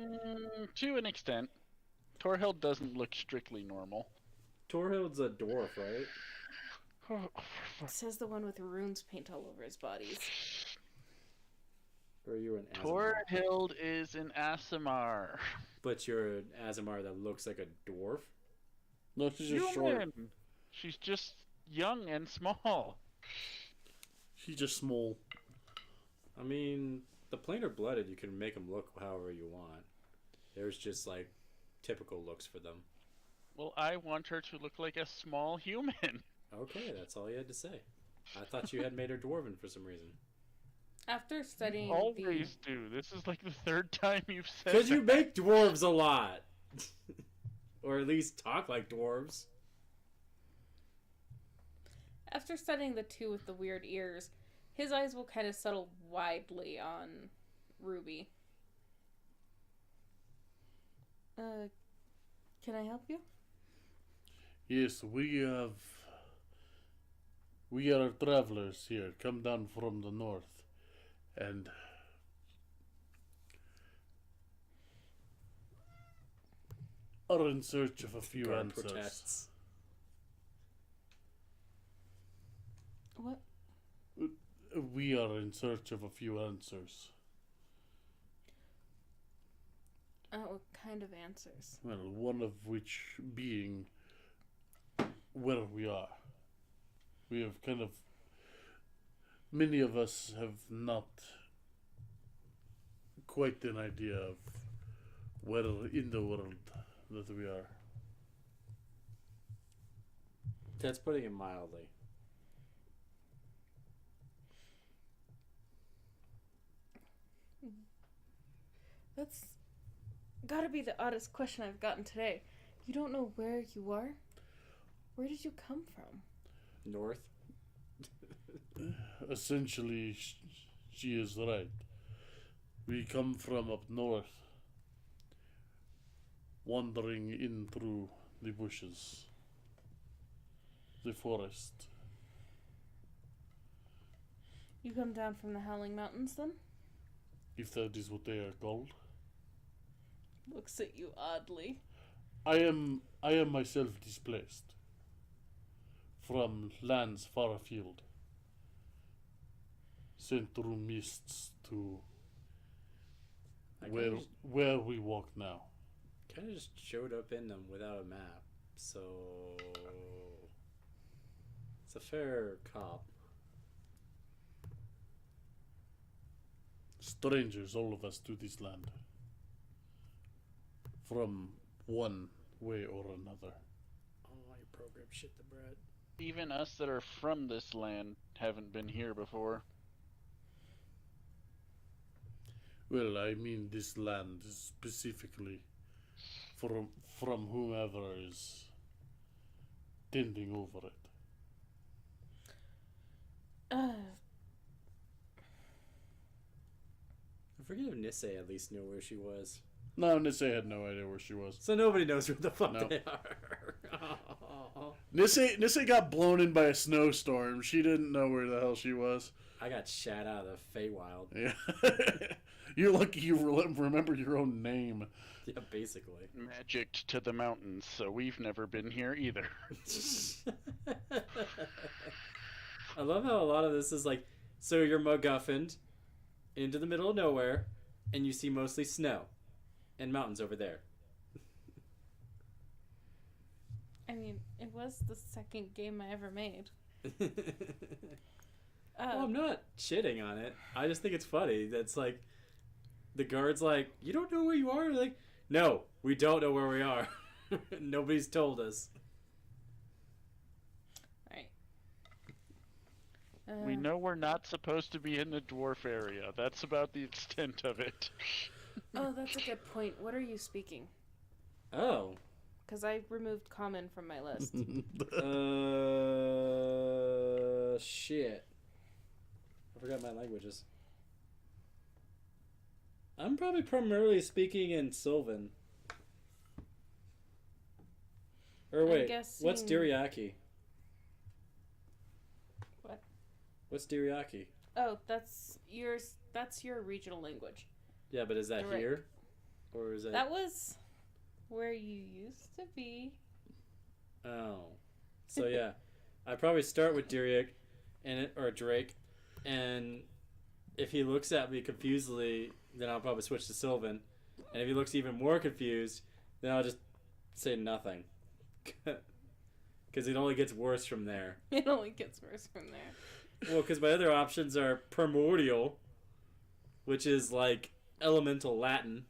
To an extent. Torhild doesn't look strictly normal. Torhild's a dwarf, right? Says the one with runes paint all over his bodies. Or you're an Azamar. Torhild is an Aasimar. But you're an Azamar that looks like a dwarf? No, she's just short. Human. She's just young and small. She's just small. I mean, the plainer blooded, you can make them look however you want. There's just like typical looks for them. Well, I want her to look like a small human. Okay, that's all you had to say. I thought you had made her dwarven for some reason. After studying Always do. This is like the third time you've said Because you that. make dwarves a lot. Or at least talk like dwarves. After studying the two with the weird ears, his eyes will kind of settle widely on Ruby. Can I help you? Yes, we are travelers here, come down from the north, and are in search of a few Guard answers. protests. What? We are in search of a few answers. What kind of answers? Well, one of which being where we are. We have many of us have not quite an idea of where in the world that we are. That's putting it mildly. That's gotta be the oddest question I've gotten today. You don't know where you are? Where did you come from? North? Essentially, she is right. We come from up north, wandering in through the bushes, the forest. You come down from the Howling Mountains, then? If that is what they are called. Looks at you oddly. I am myself displaced from lands far afield, sent through mists to where we walk now. Kind of just showed up in them without a map, so it's a fair cop. Strangers, all of us, to this land, from one way or another. Oh, you program shit the bread. Even us that are from this land haven't been here before. Well, I mean this land specifically, from whomever is tending over it. I forget if Nisse at least knew where she was. No, Nisse had no idea where she was. So nobody knows where the fuck No. they are. Oh. Nisse got blown in by a snowstorm. She didn't know where the hell she was. I got shat out of the Feywild. Yeah. You're lucky you remember your own name. Yeah, basically. Magicked to the mountains, so we've never been here either. I love how a lot of this is like, so you're MacGuffined into the middle of nowhere, and you see mostly snow and mountains over there. I mean, it was the second game I ever made. Well, I'm not shitting on it. I just think it's funny. That's like, the guard's like, you don't know where you are? Like, no, we don't know where we are. Nobody's told us. Right. We know we're not supposed to be in the dwarf area. That's about the extent of it. Oh, that's a good point. What are you speaking? Oh. Because I removed common from my list. Shit. I forgot my languages. I'm probably primarily speaking in Sylvan. Or wait, what's Diriaki? What? What's Diriaki? Oh, that's yours. That's your regional language. Yeah, but is that Direct. here? Or is that... That was where you used to be. Oh. So yeah. I probably start with Diriak or Drake, and if he looks at me confusedly, then I'll probably switch to Sylvan. And if he looks even more confused, then I'll just say nothing. Because it only gets worse from there. It only gets worse from there. Well, because my other options are Primordial, which is like elemental Latin,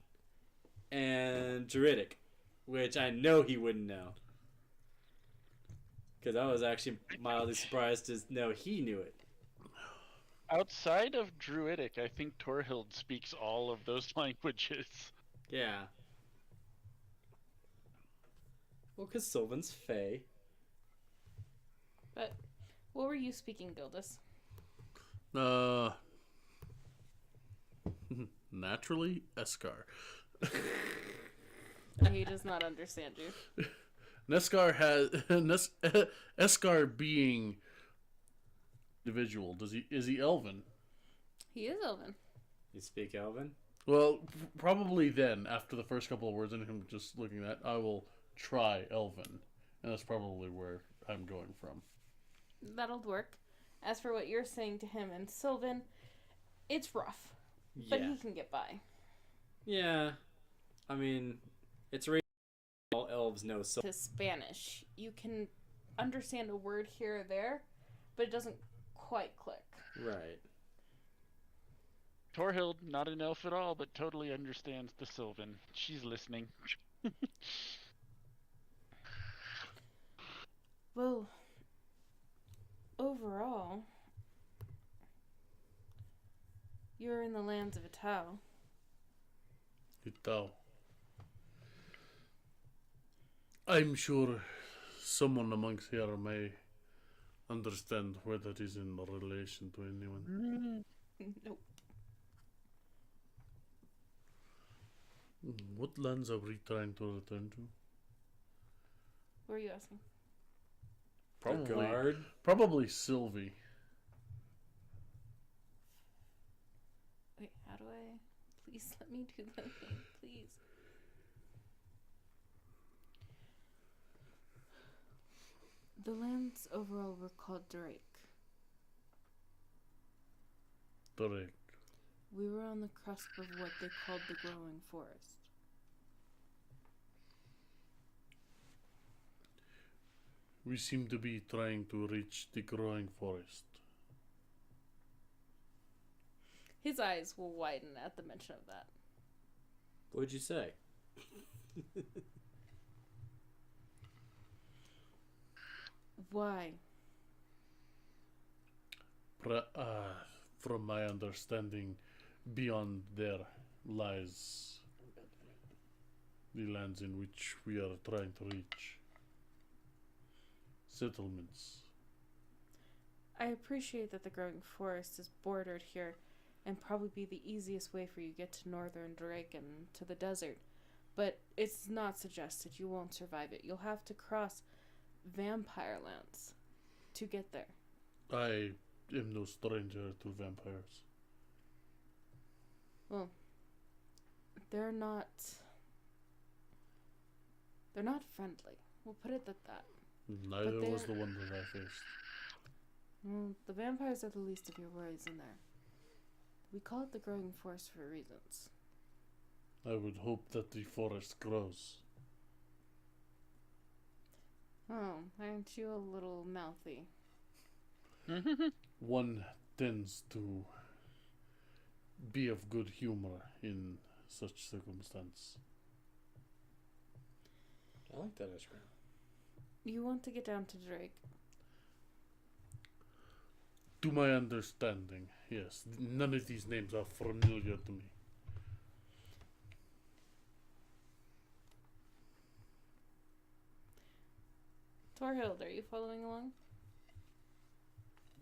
and Druidic, which I know he wouldn't know. Because I was actually mildly surprised to know he knew it. Outside of Druidic, I think Torhild speaks all of those languages. Yeah. Well, because Sylvan's Fey. But what were you speaking, Gildus? Naturally, Eskar. He does not understand you. Neskar has Eskar being individual. Is he Elven? He is Elven. You speak Elven? Well, probably then, after the first couple of words and him just looking at, I will try Elven, and that's probably where I'm going from. That'll work. As for what you're saying to him and Sylvan, it's rough, but he can get by. Yeah, I mean, it's really all elves know so. To Spanish, you can understand a word here or there, but it doesn't quite click. Right. Torhild, not an elf at all, but totally understands the Sylvan. She's listening. Well, overall, you're in the lands of Itau. Itau. I'm sure someone amongst here may understand where that is in relation to anyone. Nope. What lands are we trying to return to? What are you asking? Probably Sylvie. Wait, how do I... Please let me do the thing, please. The lands overall were called Drake. Drake. We were on the cusp of what they called the growing forest. We seem to be trying to reach the growing forest. His eyes will widen at the mention of that. What'd you say? Why? From my understanding, beyond there lies the lands in which we are trying to reach. Settlements. I appreciate that the growing forest is bordered here and probably be the easiest way for you to get to northern Drake and to the desert, but it's not suggested. You won't survive it. You'll have to cross vampire lands to get there. I am no stranger to vampires. Well, they're not friendly. We'll put it at that. Neither was the one that I faced. Well, the vampires are the least of your worries in there. We call it the growing forest for reasons. I would hope that the forest grows. Oh, aren't you a little mouthy? One tends to be of good humor in such circumstance. I like that ice cream. You want to get down to Drake? To my understanding, yes. None of these names are familiar to me. Torhild, are you following along?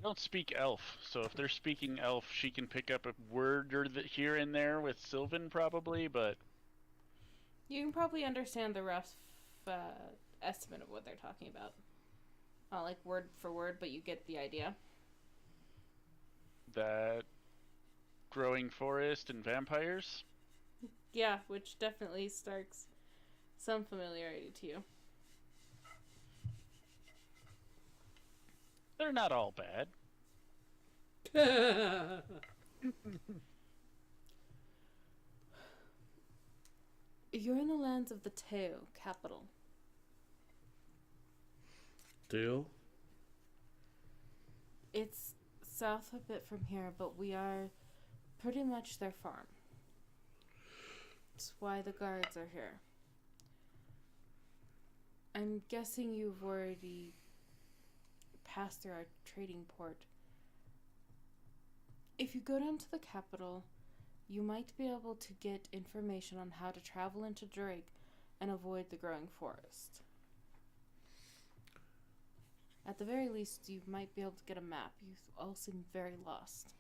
I don't speak elf, so if they're speaking elf, she can pick up a word or here and there with Sylvan probably, but... You can probably understand the rough estimate of what they're talking about. Not like word for word, but you get the idea. That growing forest and vampires? Yeah, which definitely sparks some familiarity to you. They're not all bad. You're in the lands of the Teo capital. Teo? It's south a bit from here, but we are pretty much their farm. That's why the guards are here. I'm guessing you've already passed through our trading port. If you go down to the capital, you might be able to get information on how to travel into Drake and avoid the growing forest. At the very least, you might be able to get a map. You all seem very lost.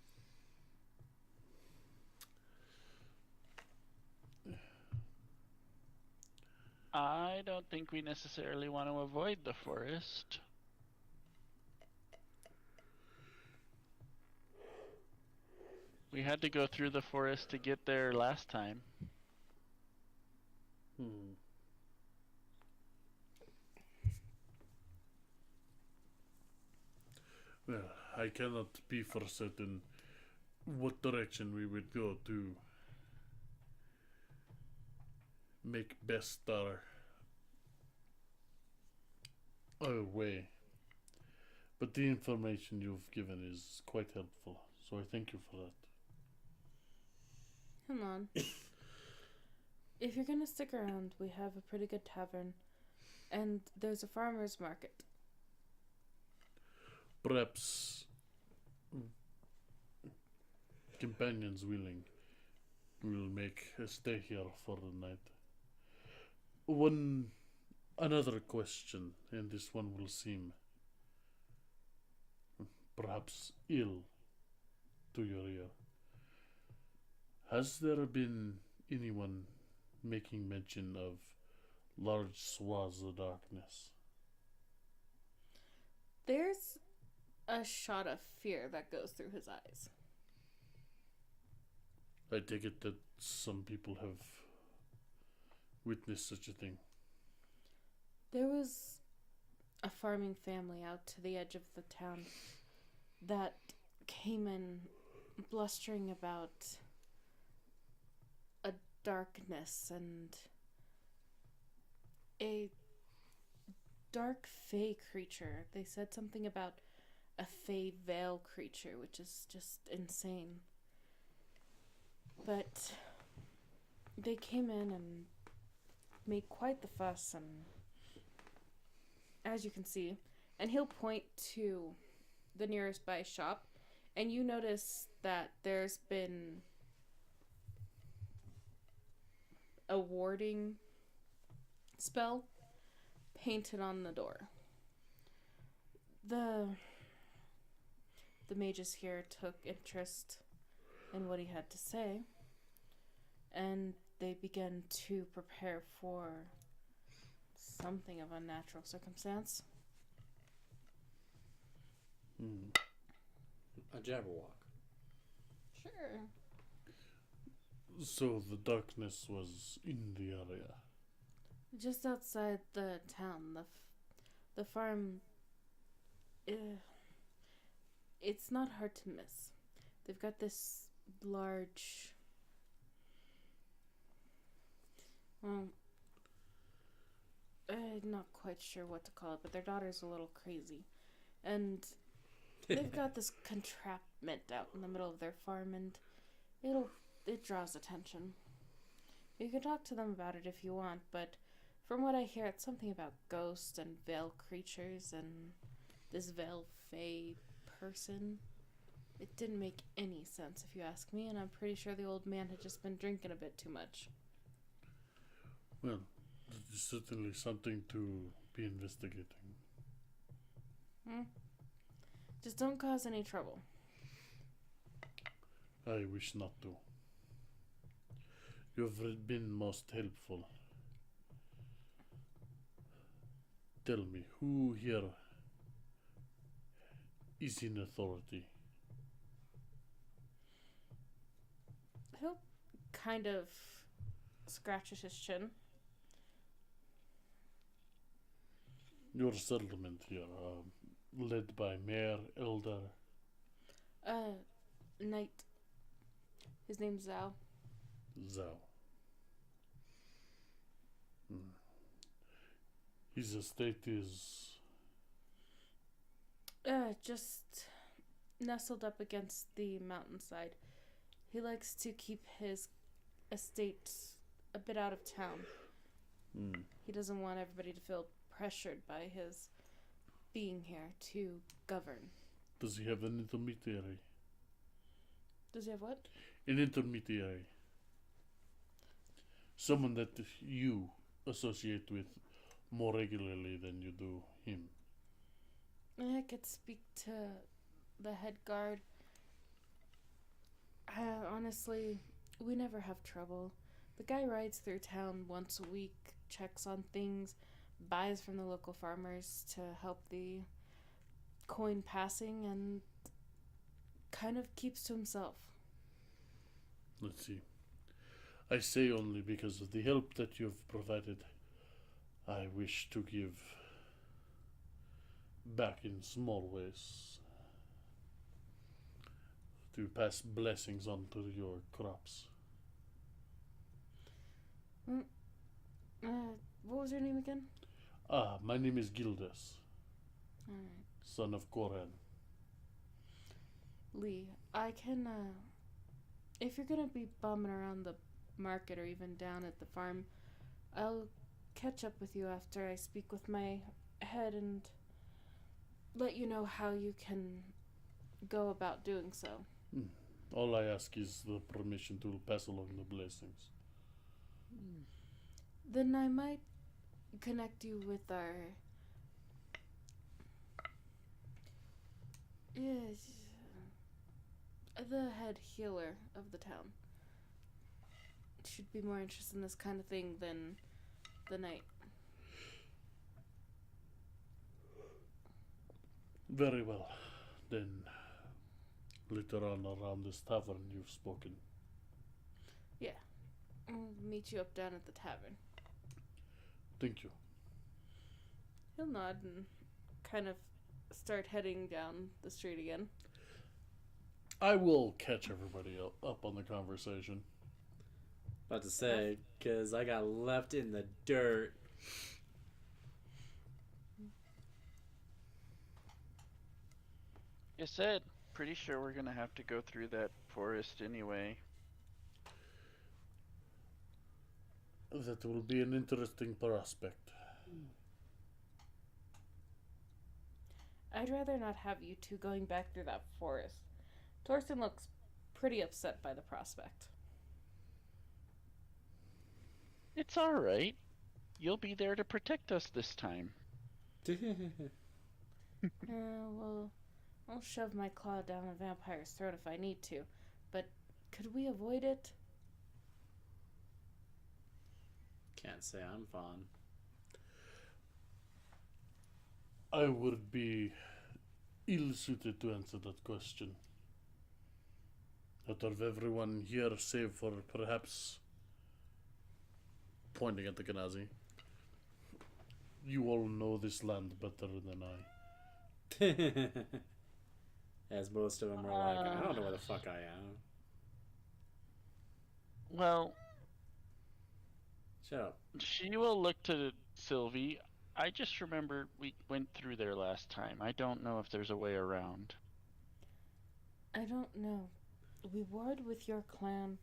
I don't think we necessarily want to avoid the forest. We had to go through the forest to get there last time. Well, I cannot be for certain what direction we would go to make best our way. But the information you've given is quite helpful, so I thank you for that. Hold on. If you're gonna stick around, we have a pretty good tavern, and there's a farmer's market. Perhaps companions willing will make a stay here for the night. Another question, and this one will seem perhaps ill to your ear. Has there been anyone making mention of large swaths of darkness? There's a shot of fear that goes through his eyes. I take it that some people have witnessed such a thing. There was a farming family out to the edge of the town that came in blustering about a darkness and a dark fey creature. They said something about a fey veil creature, which is just insane. But they came in and made quite the fuss, and as you can see, and he'll point to the nearest by shop, and you notice that there's been a warding spell painted on the door. The mages here took interest in what he had to say, and they began to prepare for something of unnatural circumstance. A Jabberwock. Sure. So the darkness was in the area. Just outside the town, the farm. It's not hard to miss. They've got this large. Well, I'm not quite sure what to call it, but their daughter's a little crazy, and they've got this entrapment out in the middle of their farm, and it draws attention. You can talk to them about it if you want, but from what I hear, it's something about ghosts and veil creatures and this veil fae person. It didn't make any sense, if you ask me, and I'm pretty sure the old man had just been drinking a bit too much. Well, it's certainly something to be investigating. Just don't cause any trouble. I wish not to. You've been most helpful. Tell me, who here is in authority? He'll kind of scratches his chin. Your settlement here, led by Mayor Elder. Knight. His name's Zhao. Zhao. His estate is... just nestled up against the mountainside. He likes to keep his estate a bit out of town. He doesn't want everybody to feel pressured by his being here to govern. Does he have an intermediary? Does he have what? An intermediary. Someone that you associate with more regularly than you do him. I could speak to the head guard. Honestly, we never have trouble. The guy rides through town once a week checks on things, buys from the local farmers to help the coin passing, and kind of keeps to himself. Let's see. I say only because of the help that you've provided. I wish to give back in small ways. To pass blessings on to your crops. What was your name again? My name is Gildas, Alright. son of Goran. Lee, I can, if you're gonna be bumming around the market or even down at the farm, I'll catch up with you after I speak with my head and let you know how you can go about doing so. All I ask is the permission to pass along the blessings. Then I might connect you with our... Yes, the head healer of the town. Should be more interested in this kind of thing than the knight. Very well. Then, later on around this tavern you've spoken. Yeah. I'll meet you up down at the tavern. Thank you. He'll nod and kind of start heading down the street again. I will catch everybody up on the conversation. About to say, because I got left in the dirt. You said, pretty sure we're gonna have to go through that forest anyway. That will be an interesting prospect. I'd rather not have you two going back through that forest. Torsten looks pretty upset by the prospect. It's alright. You'll be there to protect us this time. Well, I'll shove my claw down a vampire's throat if I need to, but could we avoid it? Can't say I'm fond. I would be ill-suited to answer that question. Out of everyone here, save for perhaps... pointing at the Kanazi. You all know this land better than I. As most of them are like, I don't know where the fuck I am. Well, Shut up. she will look to Sylvie. I just remember we went through there last time. I don't know if there's a way around. I don't know. We warred with your clan,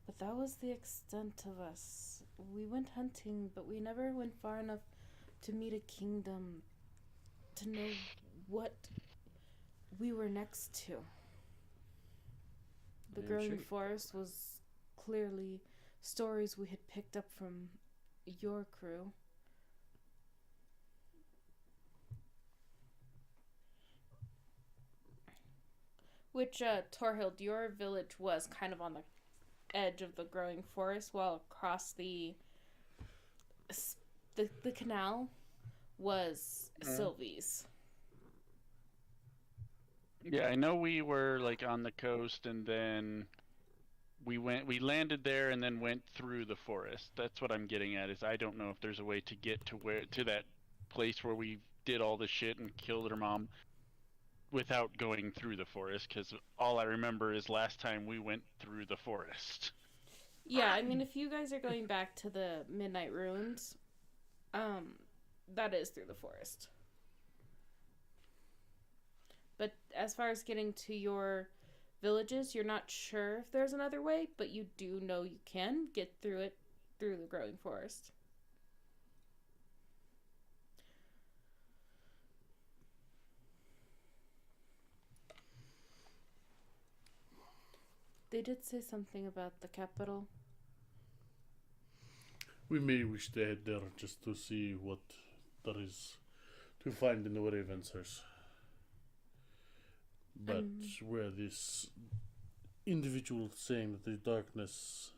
but that was the extent of us. We went hunting, but we never went far enough to meet a kingdom, to know what we were next to. The growing forest was clearly stories we had picked up from your crew. Which, Torhild, your village was kind of on the edge of the growing forest, while across the canal was Sylvie's. Yeah, I know we were like on the coast, and then we landed there, and then went through the forest. That's what I'm getting at. Is I don't know if there's a way to get to that place where we did all the shit and killed her mom without going through the forest, because all I remember is last time we went through the forest. Yeah, I mean, if you guys are going back to the Midnight Ruins, that is through the forest. But as far as getting to your villages, you're not sure if there's another way, but you do know you can get through it through the growing forest. They did say something about the capital. We may wish to head there just to see what there is to find in the Ravensers. But where this individual saying that the darkness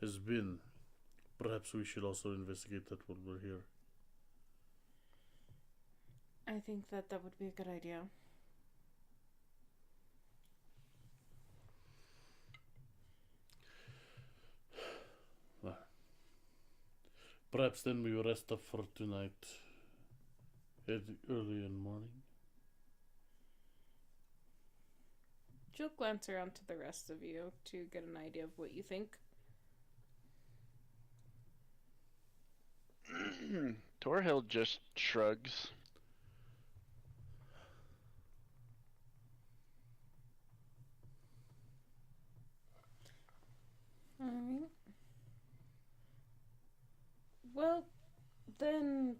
has been, Perhaps we should also investigate that while we're here. I think that would be a good idea. Perhaps then we will rest up for tonight. Early in the morning. She'll glance around to the rest of you to get an idea of what you think. Torhild just shrugs. Alright. Well, then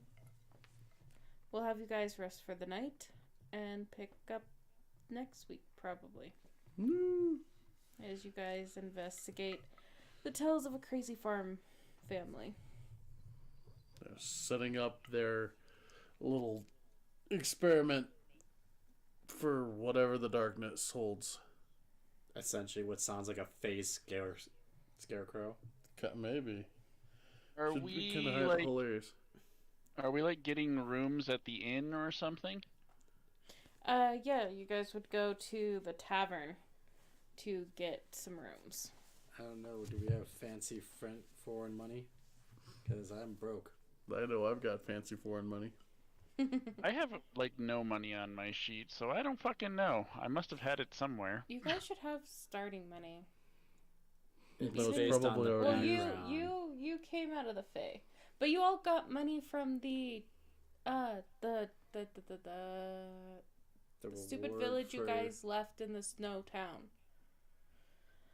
we'll have you guys rest for the night and pick up next week, probably. As you guys investigate the tales of a crazy farm family. They're setting up their little experiment for whatever the darkness holds. Essentially, what sounds like a phase scarecrow. Maybe. Are Should we kind of like? hilarious. Are we like getting rooms at the inn or something? Yeah, you guys would go to the tavern to get some rooms. I don't know. Do we have fancy foreign money? Because I'm broke. I know I've got fancy foreign money. I have like no money on my sheet, so I don't fucking know. I must have had it somewhere. You guys should have starting money. It's it's based on probably the already Well, background. you came out of the Fae, but you all got money from the stupid reward village you for- guys left in the snow town,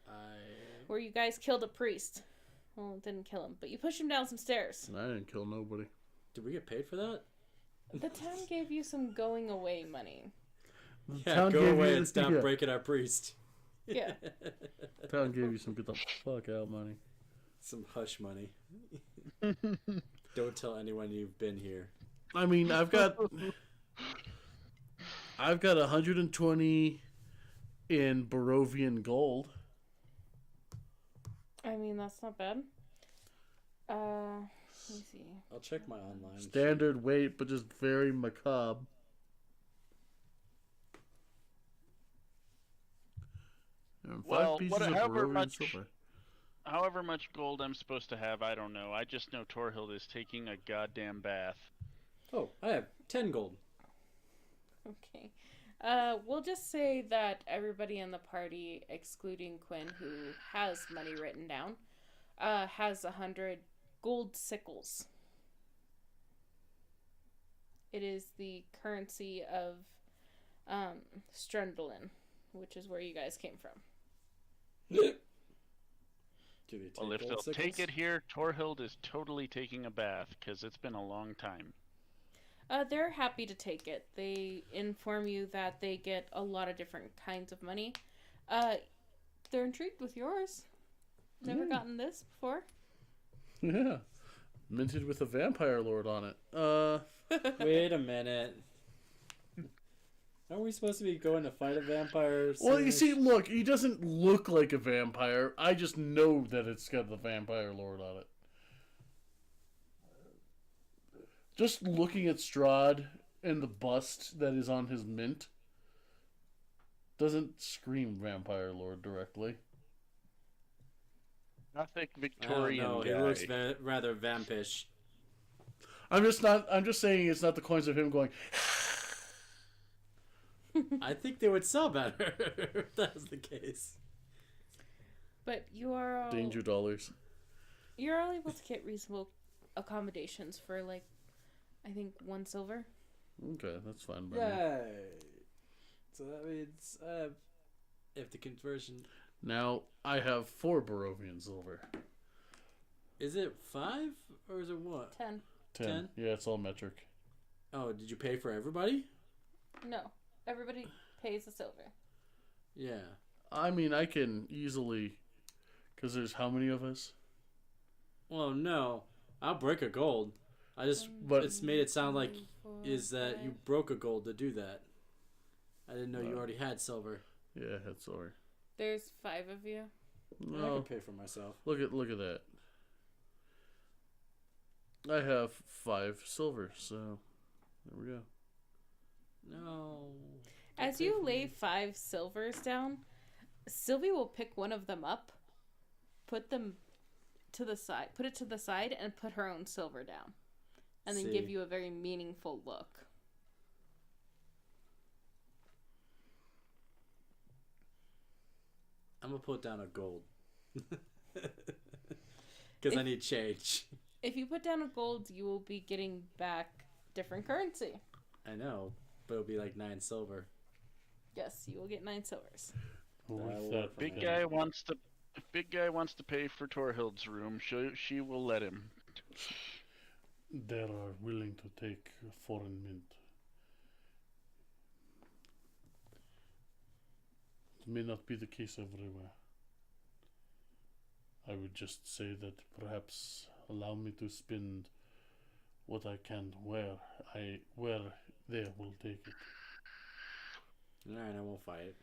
I where you guys killed a priest. Well, it didn't kill him, but you pushed him down some stairs. I didn't kill nobody. Did we get paid for that? The town gave you some going away money. Yeah, town go gave away you- and stop yeah. breaking our priest. Yeah. Town gave you some get the fuck out money. Some hush money. Don't tell anyone you've been here. I mean, I've got 120 in Barovian gold. I mean, that's not bad. Let me see. I'll check my online. Standard weight, but just very macabre. And Well, 5 pieces of however Barovian much- silver. However much gold I'm supposed to have, I don't know. I just know Torhild is taking a goddamn bath. Oh, I have 10 gold. Okay. We'll just say that everybody in the party, excluding Quinn, who has money written down, has 100 gold sickles. It is the currency of Strundlin, which is where you guys came from. Do they take Well, if gold they'll sickles? take it here, Torhild is totally taking a bath, because it's been a long time. They're happy to take it. They inform you that they get a lot of different kinds of money. They're intrigued with yours. Never gotten this before. Yeah. Minted with a vampire lord on it. Wait a minute. Aren't we supposed to be going to fight a vampire? Well, you soon? see, look, he doesn't look like a vampire. I just know that it's got the vampire lord on it. Just looking at Strahd and the bust that is on his mint doesn't scream vampire lord directly. Gothic I don't Victorian know. guy. It looks rather vampish. I'm just saying it's not the coins of him going. I think they would sell better if that was the case. But you are all, Danger dollars. you're all able to get reasonable accommodations for, like, I think 1 silver. Okay, that's fine by me. Yay! So that means if the conversion Now, I have 4 Barovian silver. is it 5 or is it what? 10. 10. 10? Yeah, it's all metric. Oh, did you pay for everybody? No. Everybody pays a silver. Yeah. I mean, I can easily... Because there's how many of us? Well, no, I'll break a gold. I just But- it's made it sound like 2, 4, is that you 5. broke a gold to do that. I didn't know you Wow. already had silver. Yeah, that's silver. There's 5 of you. I No, can pay for myself. look at that. I have 5 silver, so there we go. No. As you lay 5 silvers down, Sylvie will pick one of them up, put them to the side, put it to the side, and put her own silver down, and then give you a very meaningful look. I'm gonna put down a gold. Because I need change. If you put down a gold, you will be getting back different currency. I know, but it'll be like 9 silver. Yes, you will get 9 silvers. Big guy wants to. If big guy wants to pay for Torhild's room, she will let him. They are willing to take foreign mint. It may not be the case everywhere. I would just say that perhaps allow me to spend what I can where they will take it. Alright, I won't fight.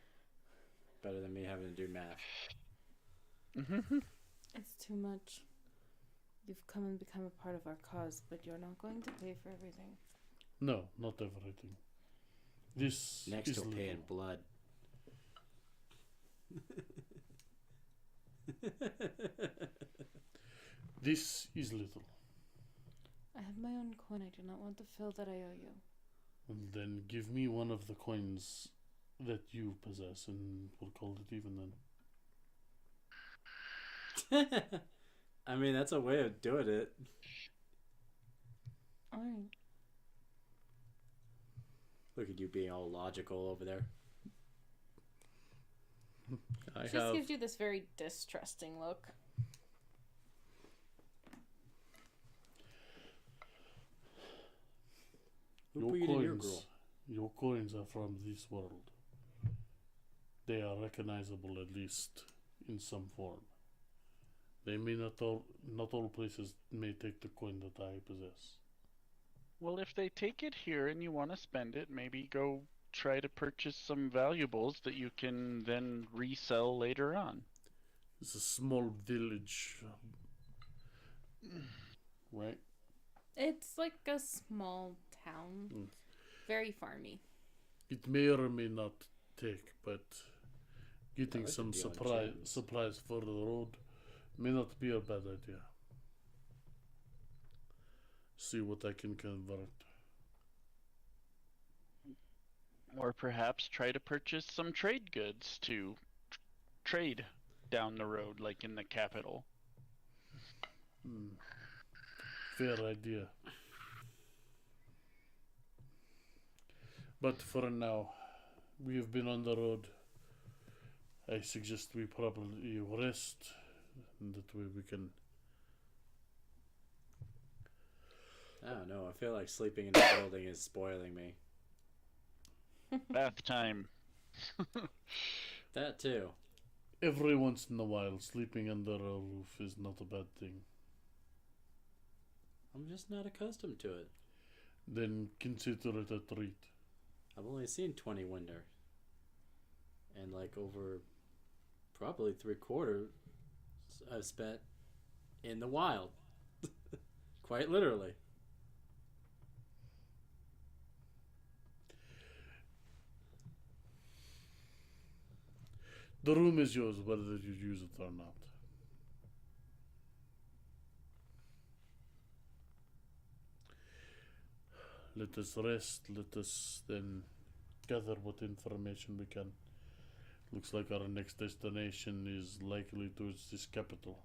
Better than me having to do math. It's too much. You've come and become a part of our cause, but you're not going to pay for everything. No, not everything. This Next is he'll pay in little. blood. This is little. I have my own coin. I do not want the fill that I owe you. And then give me one of the coins that you possess, and we'll call it even then. I mean, that's a way of doing it. Alright. Look at you being all logical over there. She just gives you this very distrusting look. Your coins are from this world. They are recognizable, at least in some form. They may not all places may take the coin that I possess. Well, if they take it here and you want to spend it, maybe go try to purchase some valuables that you can then resell later on. It's a small village, right? It's like a small town. Very farmy. It may or may not take, but getting some could be on supplies for the road may not be a bad idea. See what I can convert. Or perhaps try to purchase some trade goods to trade down the road, like in the capital. Fair idea. But for now, we have been on the road. I suggest we probably rest, and that way we can... I don't know. I feel like sleeping in the building is spoiling me. Bath time. That too. Every once in a while, sleeping under a roof is not a bad thing. I'm just not accustomed to it. Then consider it a treat. I've only seen 20 winter. And like over probably 3/4 I've spent in the wild. Quite literally. The room is yours, whether you use it or not. Let us rest. Let us then gather what information we can. Looks like our next destination is likely towards this capital.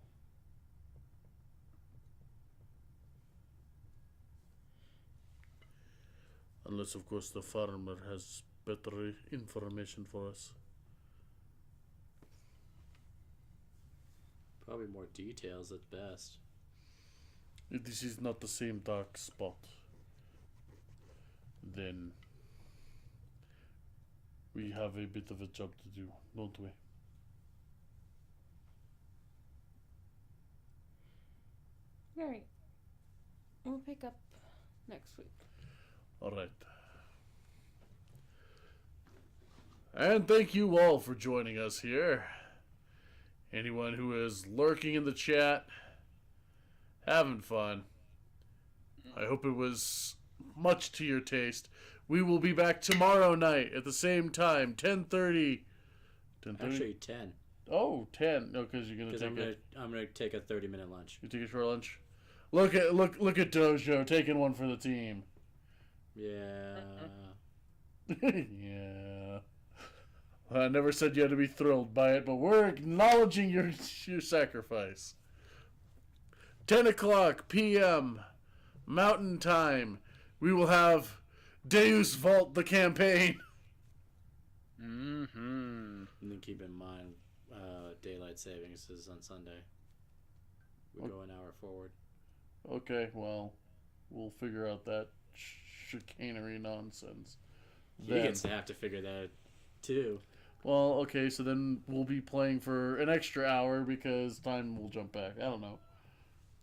Unless, of course, the farmer has better information for us. Probably more details at best. If this is not the same dark spot, then we have a bit of a job to do, don't we? Alright. We'll pick up next week. Alright. And thank you all for joining us here. Anyone who is lurking in the chat, having fun, I hope it was much to your taste. We will be back tomorrow night at the same time, 10:30. 10:30? Actually, 10. Oh, 10. No, because you're gonna take I'm gonna take a 30-minute lunch. You take a short lunch. Look at Dojo taking one for the team. Yeah. Yeah. I never said you had to be thrilled by it, but we're acknowledging your sacrifice. 10 o'clock p.m. Mountain Time. We will have Deus Vault the campaign. Mm-hmm. And then keep in mind, daylight savings is on Sunday. We go an hour forward. Okay, well, we'll figure out that chicanery nonsense. He gets to have to figure that out, too. Well, okay, so then we'll be playing for an extra hour because time will jump back. I don't know.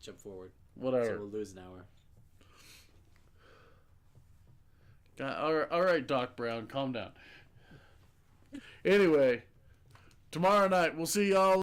Jump forward. Whatever. So we'll lose an hour. All right, Doc Brown, calm down. Anyway, tomorrow night we'll see y'all.